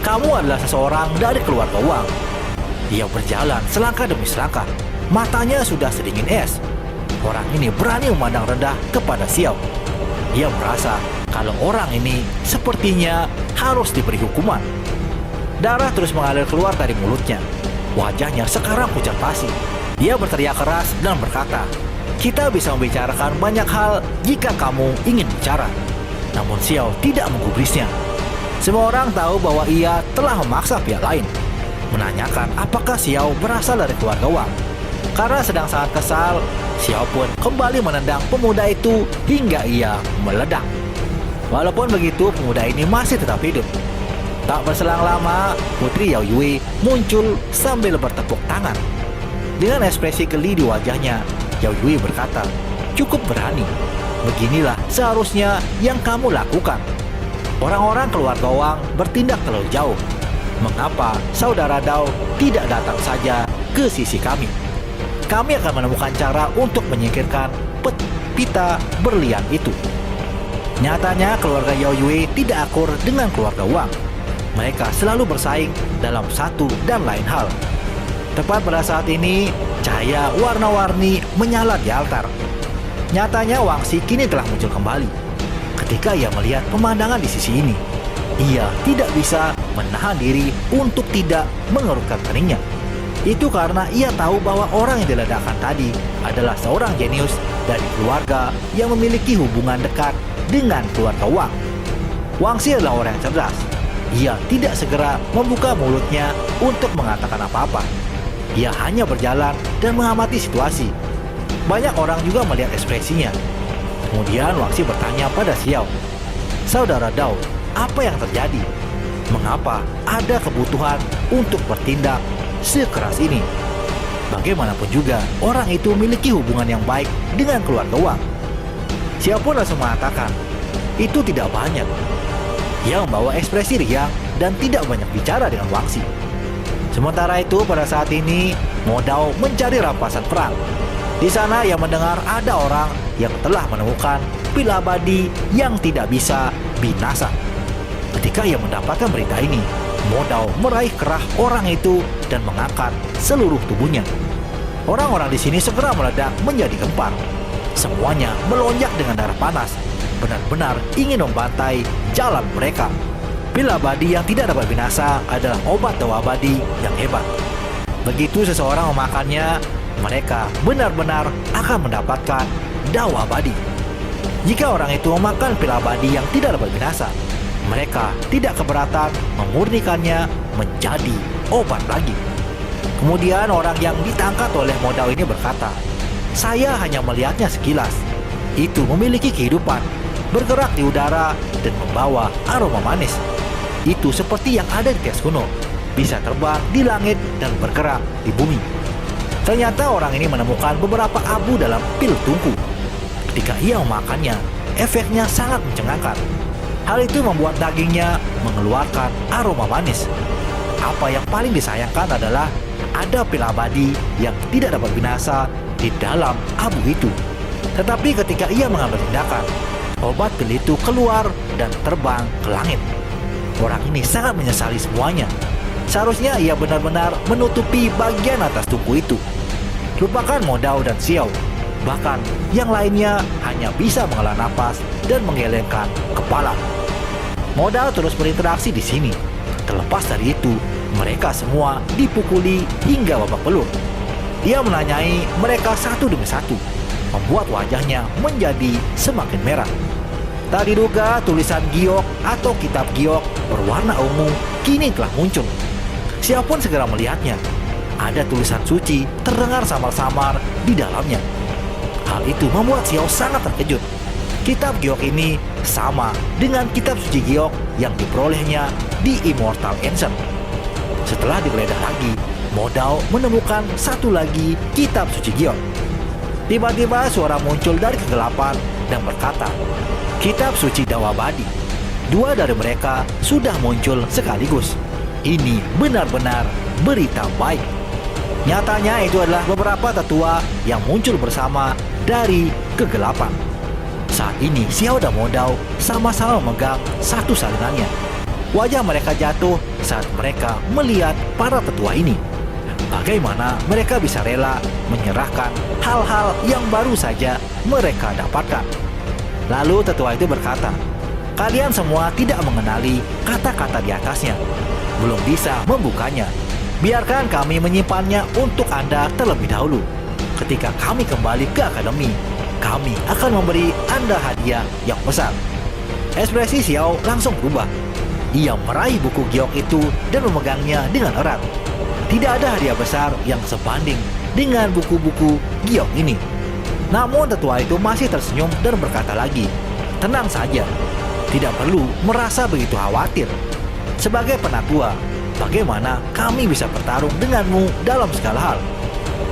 "Kamu adalah seseorang dari keluarga Wang?" Ia berjalan selangkah demi selangkah. Matanya sudah sedingin es. Orang ini berani memandang rendah kepada Xiao. Ia merasa kalau orang ini sepertinya harus diberi hukuman. Darah terus mengalir keluar dari mulutnya. Wajahnya sekarang pucat pasi. Dia berteriak keras dan berkata, "Kita bisa membicarakan banyak hal jika kamu ingin bicara." Namun Xiao tidak menggubrisnya. Semua orang tahu bahwa ia telah memaksa pihak lain, menanyakan apakah Xiao berasal dari keluarga Wang. Karena sedang sangat kesal, Xiao pun kembali menendang pemuda itu hingga ia meledak. Walaupun begitu, pemuda ini masih tetap hidup. Tak berselang lama, Putri Yao Yue muncul sambil bertepuk tangan. Dengan ekspresi geli di wajahnya, Yao Yue berkata, "Cukup berani. Beginilah seharusnya yang kamu lakukan." Orang-orang keluarga Wang bertindak terlalu jauh. Mengapa saudara Dao tidak datang saja ke sisi kami? Kami akan menemukan cara untuk menyingkirkan pita berlian itu. Nyatanya keluarga Yao Yue tidak akur dengan keluarga Wang. Mereka selalu bersaing dalam satu dan lain hal. Tepat pada saat ini, cahaya warna-warni menyala di altar. Nyatanya Wangxi kini telah muncul kembali. Ketika ia melihat pemandangan di sisi ini, ia tidak bisa menahan diri untuk tidak mengerutkan keningnya. Itu karena ia tahu bahwa orang yang diledakkan tadi adalah seorang jenius dari keluarga yang memiliki hubungan dekat dengan keluarga Wang. Wangxi adalah orang yang cerdas. Ia tidak segera membuka mulutnya untuk mengatakan apa-apa. Ia hanya berjalan dan mengamati situasi. Banyak orang juga melihat ekspresinya. Kemudian Wangxi bertanya pada Xiao, "Saudara Dao, apa yang terjadi? Mengapa ada kebutuhan untuk bertindak sekeras ini?" Bagaimanapun juga, orang itu memiliki hubungan yang baik dengan keluarga Wang. Xiao pun langsung mengatakan, "Itu tidak banyak." Ia membawa ekspresi riang dan tidak banyak bicara dengan Wangxi. Sementara itu, pada saat ini, Modao mencari rampasan perang. Di sana ia mendengar ada orang yang telah menemukan pil abadi yang tidak bisa binasa. Ketika ia mendapatkan berita ini, Modao meraih kerah orang itu dan mengangkat seluruh tubuhnya. Orang-orang di sini segera meledak menjadi gempar. Semuanya melonjak dengan darah panas, benar-benar ingin membantai jalan mereka. Pil abadi yang tidak dapat binasa adalah obat dawa abadi yang hebat. Begitu seseorang memakannya, mereka benar-benar akan mendapatkan dawa abadi. Jika orang itu memakan pil abadi yang tidak dapat binasa, mereka tidak keberatan memurnikannya menjadi obat lagi. Kemudian orang yang ditangkap oleh Modao ini berkata, "Saya hanya melihatnya sekilas. Itu memiliki kehidupan, bergerak di udara dan membawa aroma manis. Itu seperti yang ada di teks kuno, bisa terbang di langit dan bergerak di bumi." Ternyata orang ini menemukan beberapa abu dalam pil tungku. Ketika ia memakannya, efeknya sangat mencengangkan. Hal itu membuat dagingnya mengeluarkan aroma manis. Apa yang paling disayangkan adalah ada pil abadi yang tidak dapat binasa di dalam abu itu. Tetapi ketika ia mengambil tindakan, obat pil itu keluar dan terbang ke langit. Orang ini sangat menyesali semuanya. Seharusnya ia benar-benar menutupi bagian atas tungku itu. Lupakan Modao dan Xiao. Bahkan yang lainnya hanya bisa menghela napas dan menggelengkan kepala. Modao terus berinteraksi di sini. Terlepas dari itu, mereka semua dipukuli hingga babak belur. Ia menanyai mereka satu demi satu, membuat wajahnya menjadi semakin merah. Tak diduga tulisan giok atau kitab giok berwarna ungu kini telah muncul. Siapapun segera melihatnya. Ada tulisan suci terdengar samar-samar di dalamnya. Hal itu membuat Xiao sangat terkejut. Kitab giok ini sama dengan kitab suci giok yang diperolehnya di Immortal Ancient. Setelah digeledah lagi, Modao menemukan satu lagi kitab suci giok. Tiba-tiba suara muncul dari kegelapan dan berkata, "Kitab suci dawa abadi." Dua dari mereka sudah muncul sekaligus. Ini benar-benar berita baik. Nyatanya itu adalah beberapa tetua yang muncul bersama dari kegelapan. Saat ini Xiao dan Modao sama-sama memegang satu salingannya. Wajah mereka jatuh saat mereka melihat para tetua ini. Bagaimana mereka bisa rela menyerahkan hal-hal yang baru saja mereka dapatkan? Lalu tetua itu berkata, "Kalian semua tidak mengenali kata-kata di atasnya, belum bisa membukanya. Biarkan kami menyimpannya untuk Anda terlebih dahulu. Ketika kami kembali ke akademi, kami akan memberi Anda hadiah yang besar." Ekspresi Xiao langsung berubah. Ia meraih buku giok itu dan memegangnya dengan erat. Tidak ada hadiah besar yang sebanding dengan buku-buku giok ini. Namun tetua itu masih tersenyum dan berkata lagi, "Tenang saja, tidak perlu merasa begitu khawatir. Sebagai penatua, bagaimana kami bisa bertarung denganmu dalam segala hal?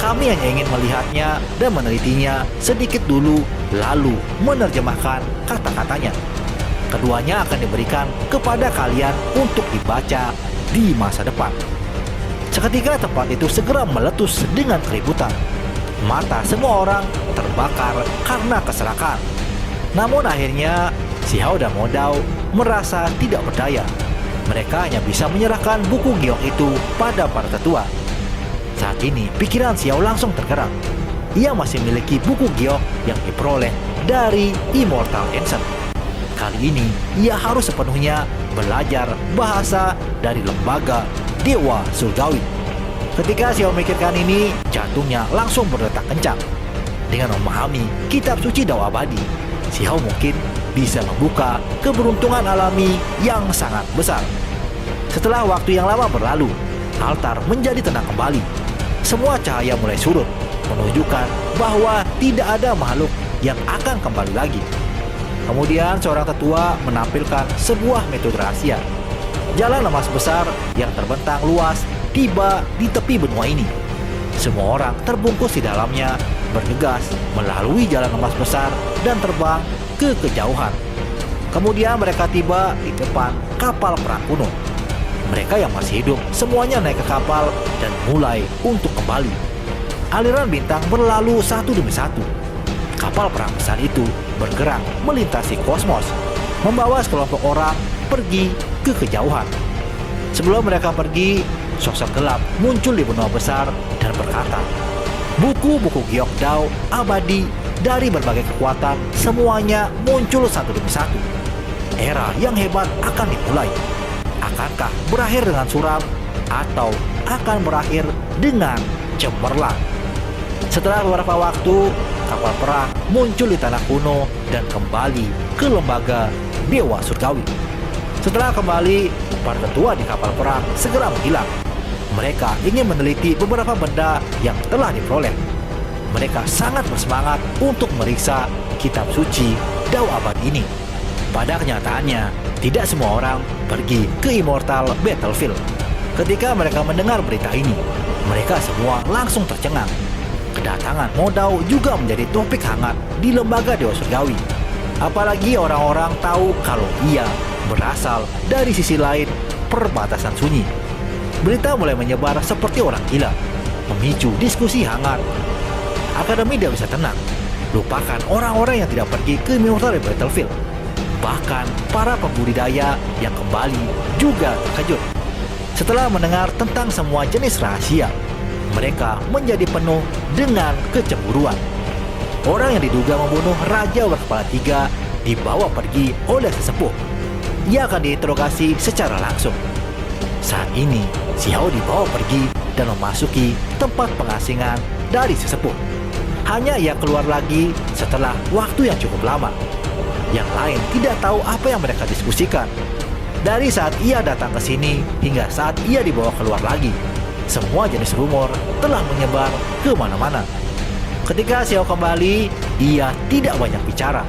Kami hanya ingin melihatnya dan menelitinya sedikit dulu, lalu menerjemahkan kata-katanya. Keduanya akan diberikan kepada kalian untuk dibaca di masa depan." Seketika tempat itu segera meletus dengan keributan. Mata semua orang terbakar karena keserakan. Namun akhirnya Xiao dan Modao merasa tidak berdaya. Mereka hanya bisa menyerahkan buku giok itu pada para tetua. Saat ini pikiran Xiao langsung tergerak. Ia masih memiliki buku giok yang diperoleh dari Immortal Ancient. Kali ini ia harus sepenuhnya belajar bahasa dari lembaga Dewa Surgawi. Ketika Xiao memikirkan ini, jantungnya langsung berdetak kencang. Dengan memahami kitab suci dawa abadi, Xiao mungkin bisa membuka keberuntungan alami yang sangat besar. Setelah waktu yang lama berlalu, altar menjadi tenang kembali. Semua cahaya mulai surut, menunjukkan bahwa tidak ada makhluk yang akan kembali lagi. Kemudian seorang tetua menampilkan sebuah metode rahasia. Jalan emas besar yang terbentang luas tiba di tepi benua ini. Semua orang terbungkus di dalamnya, bergegas melalui jalan emas besar dan terbang ke kejauhan. Kemudian mereka tiba di depan kapal perang kuno. Mereka yang masih hidup semuanya naik ke kapal dan mulai untuk kembali. Aliran bintang berlalu satu demi satu. Kapal perang besar itu bergerak melintasi kosmos, membawa sekelompok orang pergi ke kejauhan. Sebelum mereka pergi, sosok gelap muncul di benua besar dan berkata, buku-buku Giok Dao abadi dari berbagai kekuatan semuanya muncul satu demi satu. Era yang hebat akan dimulai. Akankah berakhir dengan suram atau akan berakhir dengan cemerlang? Setelah beberapa waktu, kapal perang muncul di tanah kuno dan kembali ke lembaga Dewa Surgawi. Setelah kembali, para tetua di kapal perang segera menghilang. Mereka ingin meneliti beberapa benda yang telah diperoleh. Mereka sangat bersemangat untuk meriksa kitab suci Dao abadi ini. Pada kenyataannya, tidak semua orang pergi ke Immortal Battlefield. Ketika mereka mendengar berita ini, mereka semua langsung tercengang. Kedatangan Modao juga menjadi topik hangat di lembaga Dewa Surgawi. Apalagi orang-orang tahu kalau ia berasal dari sisi lain perbatasan sunyi. Berita mulai menyebar seperti orang gila, memicu diskusi hangat. Akademi tidak bisa tenang. Lupakan orang-orang yang tidak pergi ke Immortal Battlefield. Bahkan para pembudidaya yang kembali juga terkejut. Setelah mendengar tentang semua jenis rahasia, mereka menjadi penuh dengan kecemburuan. Orang yang diduga membunuh Raja Berkepala Tiga dibawa pergi oleh sesepuh. Ia akan diinterogasi secara langsung. Saat ini, Xiao dibawa pergi dan memasuki tempat pengasingan dari sesepuh. Hanya ia keluar lagi setelah waktu yang cukup lama. Yang lain tidak tahu apa yang mereka diskusikan. Dari saat ia datang ke sini hingga saat ia dibawa keluar lagi, semua jenis rumor telah menyebar ke mana-mana. Ketika Xiao kembali, ia tidak banyak bicara,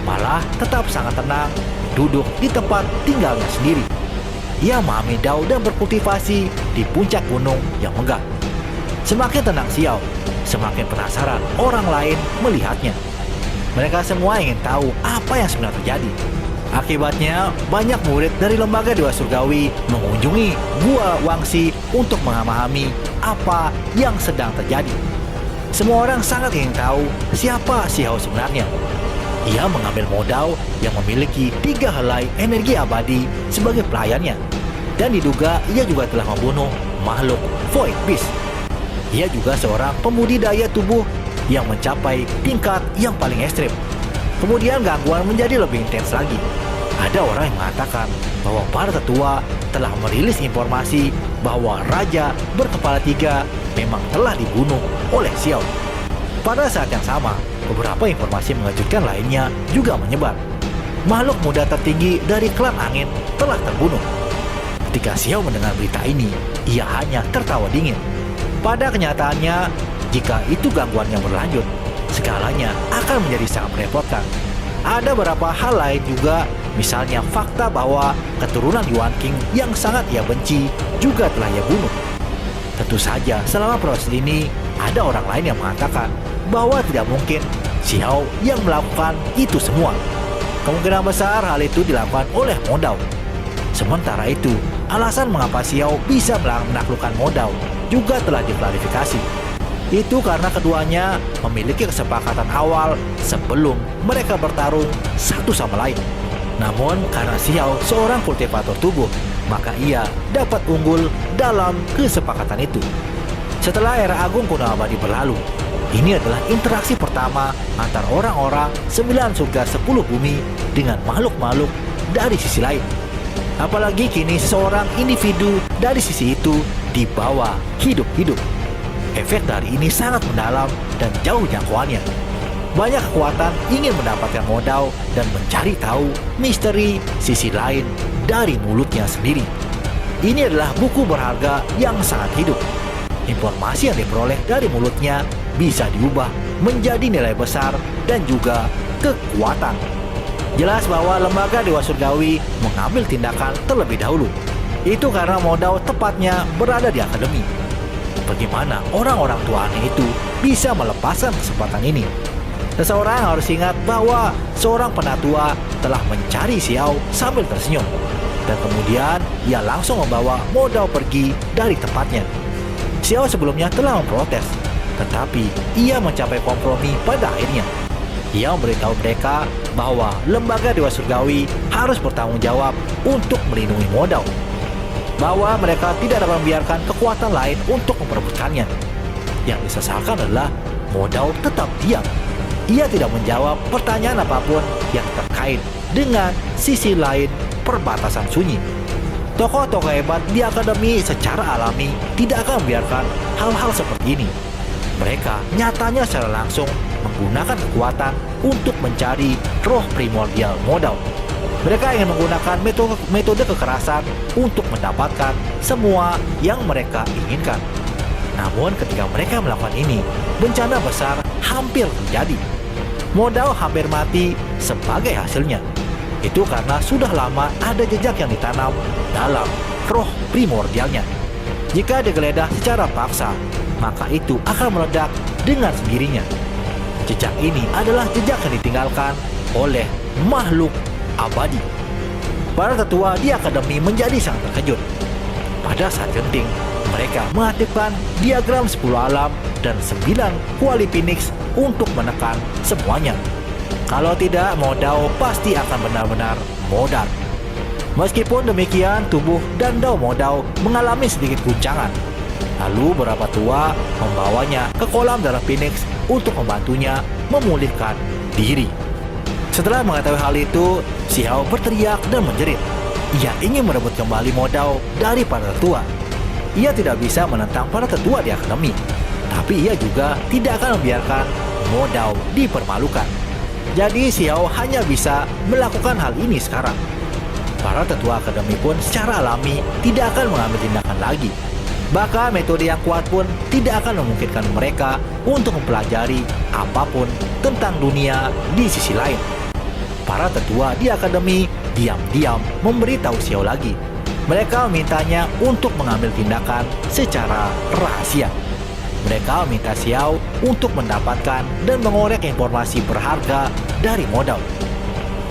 malah tetap sangat tenang, duduk di tempat tinggalnya sendiri. Ia memahami Dao dan berkultivasi di puncak gunung yang megah. Semakin tenang Xiao, semakin penasaran orang lain melihatnya. Mereka semua ingin tahu apa yang sebenarnya terjadi. Akibatnya, banyak murid dari lembaga Dewa Surgawi mengunjungi Gua Wangxi untuk memahami apa yang sedang terjadi. Semua orang sangat ingin tahu siapa Xiao sebenarnya. Ia mengambil Modao yang memiliki 3 helai energi abadi sebagai pelayannya. Dan diduga ia juga telah membunuh makhluk Void Beast. Ia juga seorang pembudidaya tubuh yang mencapai tingkat yang paling ekstrim. Kemudian gangguan menjadi lebih intens lagi. Ada orang yang mengatakan bahwa para tetua telah merilis informasi bahwa Raja Berkepala Tiga memang telah dibunuh oleh Xiao. Pada saat yang sama, beberapa informasi mengejutkan lainnya juga menyebar. Makhluk muda tertinggi dari klan angin telah terbunuh. Ketika Xiao mendengar berita ini, ia hanya tertawa dingin. Pada kenyataannya, jika itu gangguannya berlanjut, segalanya akan menjadi sangat merepotkan. Ada beberapa hal lain juga, misalnya fakta bahwa keturunan Yuan King yang sangat ia benci juga telah ia bunuh. Tentu saja selama proses ini, ada orang lain yang mengatakan bahwa tidak mungkin Xiao yang melakukan itu semua. Kemungkinan besar hal itu dilakukan oleh Modao. Sementara itu, alasan mengapa Xiao bisa menaklukkan Modao juga telah diklarifikasi. Itu karena keduanya memiliki kesepakatan awal sebelum mereka bertarung satu sama lain. Namun karena Xiao seorang kultivator tubuh, maka ia dapat unggul dalam kesepakatan itu. Setelah era Agung Kuno Abadi berlalu, ini adalah interaksi pertama antara orang-orang 9 surga 10 bumi dengan makhluk-makhluk dari sisi lain. Apalagi kini seseorang individu dari sisi itu dibawa hidup-hidup. Efek dari ini sangat mendalam dan jauh jangkauannya. Banyak kekuatan ingin mendapatkan Modao dan mencari tahu misteri sisi lain dari mulutnya sendiri. Ini adalah buku berharga yang sangat hidup. Informasi yang diperoleh dari mulutnya bisa diubah menjadi nilai besar dan juga kekuatan. Jelas bahwa lembaga Dewa Surgawi mengambil tindakan terlebih dahulu. Itu karena Modao tepatnya berada di akademi. Bagaimana orang-orang tua aneh itu bisa melepaskan kesempatan ini? Seseorang harus ingat bahwa seorang penatua telah mencari Xiao sambil tersenyum. Dan kemudian ia langsung membawa Modao pergi dari tempatnya. Xiao sebelumnya telah memprotes, tetapi ia mencapai kompromi pada akhirnya. Ia memberitahu mereka bahwa lembaga Dewa Surgawi harus bertanggung jawab untuk melindungi modal, bahwa mereka tidak dapat membiarkan kekuatan lain untuk memperebutkannya. Yang disesalkan adalah modal tetap diam. Ia tidak menjawab pertanyaan apapun yang terkait dengan sisi lain perbatasan sunyi. Tokoh-tokoh hebat di akademi secara alami tidak akan membiarkan hal-hal seperti ini. Mereka nyatanya secara langsung menggunakan kekuatan untuk mencari roh primordial modal. Mereka ingin menggunakan metode kekerasan untuk mendapatkan semua yang mereka inginkan. Namun ketika mereka melakukan ini, bencana besar hampir terjadi. Modal hampir mati sebagai hasilnya. Itu karena sudah lama ada jejak yang ditanam dalam roh primordialnya. Jika digeledah secara paksa, maka itu akan meledak dengan sendirinya. Jejak ini adalah jejak yang ditinggalkan oleh makhluk abadi. Para tetua di akademi menjadi sangat terkejut. Pada saat genting, mereka mengaktifkan diagram 10 alam dan 9 kuali Phoenix untuk menekan semuanya. Kalau tidak, modal pasti akan benar-benar modal. Meskipun demikian, tubuh dan dao modal mengalami sedikit guncangan. Lalu beberapa tua membawanya ke kolam darah Phoenix untuk membantunya memulihkan diri. Setelah mengetahui hal itu, Xiao berteriak dan menjerit. Ia ingin merebut kembali modal dari para tetua. Ia tidak bisa menentang para tetua di akademi, tapi ia juga tidak akan membiarkan modal dipermalukan. Jadi Xiao hanya bisa melakukan hal ini sekarang. Para tetua akademi pun secara alami tidak akan mengambil tindakan lagi. Bahkan metode yang kuat pun tidak akan memungkinkan mereka untuk mempelajari apapun tentang dunia di sisi lain. Para tetua di akademi diam-diam memberitahu Xiao lagi. Mereka memintanya untuk mengambil tindakan secara rahasia. Mereka meminta Xiao untuk mendapatkan dan mengorek informasi berharga dari modal.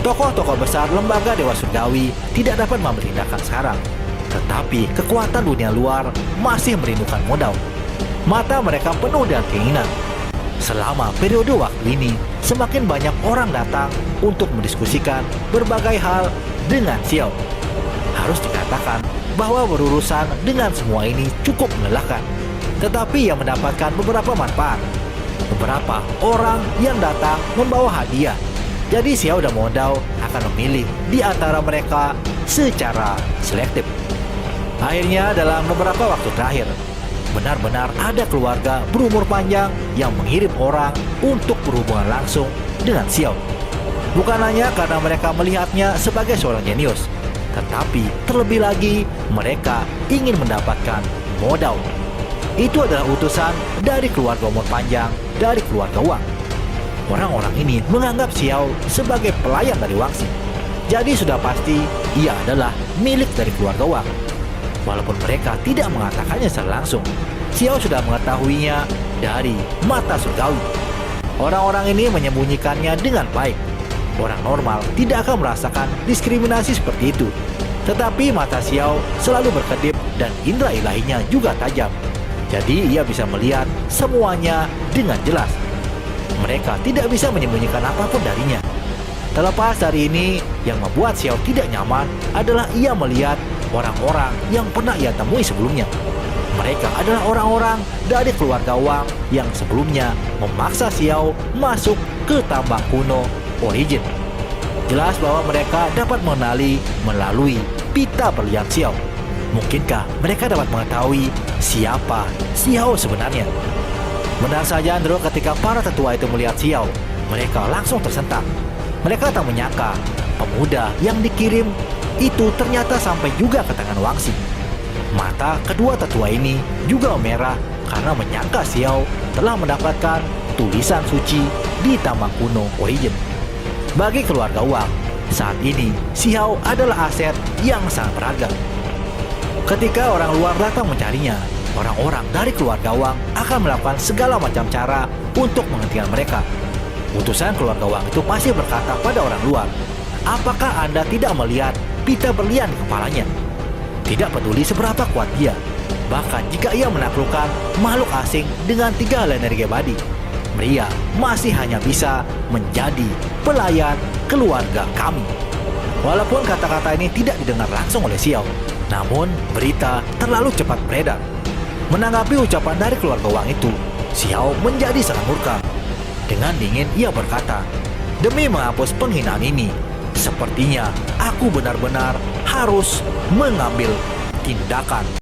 Tokoh-tokoh besar lembaga Dewa Surgawi tidak dapat mengambil tindakan sekarang. Tetapi kekuatan dunia luar masih merindukan modal. Mata mereka penuh dengan keinginan. Selama periode waktu ini, semakin banyak orang datang untuk mendiskusikan berbagai hal dengan Xiao. Harus dikatakan bahwa berurusan dengan semua ini cukup melelahkan. Tetapi ia mendapatkan beberapa manfaat. Beberapa orang yang datang membawa hadiah. Jadi Xiao dan modal akan memilih di antara mereka secara selektif. Akhirnya dalam beberapa waktu terakhir, benar-benar ada keluarga berumur panjang yang mengirim orang untuk berhubungan langsung dengan Xiao. Bukan hanya karena mereka melihatnya sebagai seorang jenius, tetapi terlebih lagi mereka ingin mendapatkan modal. Itu adalah utusan dari keluarga umur panjang dari keluarga Wang. Orang-orang ini menganggap Xiao sebagai pelayan dari Wangxi. Jadi sudah pasti ia adalah milik dari keluarga Wang. Walaupun mereka tidak mengatakannya secara langsung, Xiao sudah mengetahuinya dari mata surgawi. Orang-orang ini menyembunyikannya dengan baik. Orang normal tidak akan merasakan diskriminasi seperti itu. Tetapi mata Xiao selalu berkedip dan indera ilahinya juga tajam. Jadi ia bisa melihat semuanya dengan jelas. Mereka tidak bisa menyembunyikan apapun darinya. Terlepas dari ini, yang membuat Xiao tidak nyaman adalah ia melihat orang-orang yang pernah ia temui sebelumnya. Mereka adalah orang-orang dari keluarga Wang yang sebelumnya memaksa Xiao masuk ke tambang kuno Origin. Jelas bahwa mereka dapat mengenali melalui pita berlian Xiao. Mungkinkah mereka dapat mengetahui siapa Xiao sebenarnya? Benar saja Andro, ketika para tetua itu melihat Xiao, mereka langsung tersentak. Mereka tak menyangka pemuda yang dikirim itu ternyata sampai juga ke tangan Wangxi. Mata kedua tetua ini juga memerah karena menyangka Xiao telah mendapatkan tulisan suci di tambang kuno Origin. Bagi keluarga Wang, saat ini Xiao adalah aset yang sangat berharga. Ketika orang luar datang mencarinya, orang-orang dari keluarga Wang akan melakukan segala macam cara untuk menghentikan mereka. Utusan keluarga Wang itu pasti berkata pada orang luar, "Apakah Anda tidak melihat pita berlian di kepalanya?" Tidak peduli seberapa kuat dia, bahkan jika ia menaklukkan makhluk asing dengan 3 hal energi abadi, Ria masih hanya bisa menjadi pelayan keluarga kami. Walaupun kata-kata ini tidak didengar langsung oleh Xiao, namun berita terlalu cepat beredar. Menanggapi ucapan dari keluarga Wang itu, Xiao menjadi sangat murka. Dengan dingin ia berkata, "Demi menghapus penghinaan ini, sepertinya aku benar-benar harus mengambil tindakan."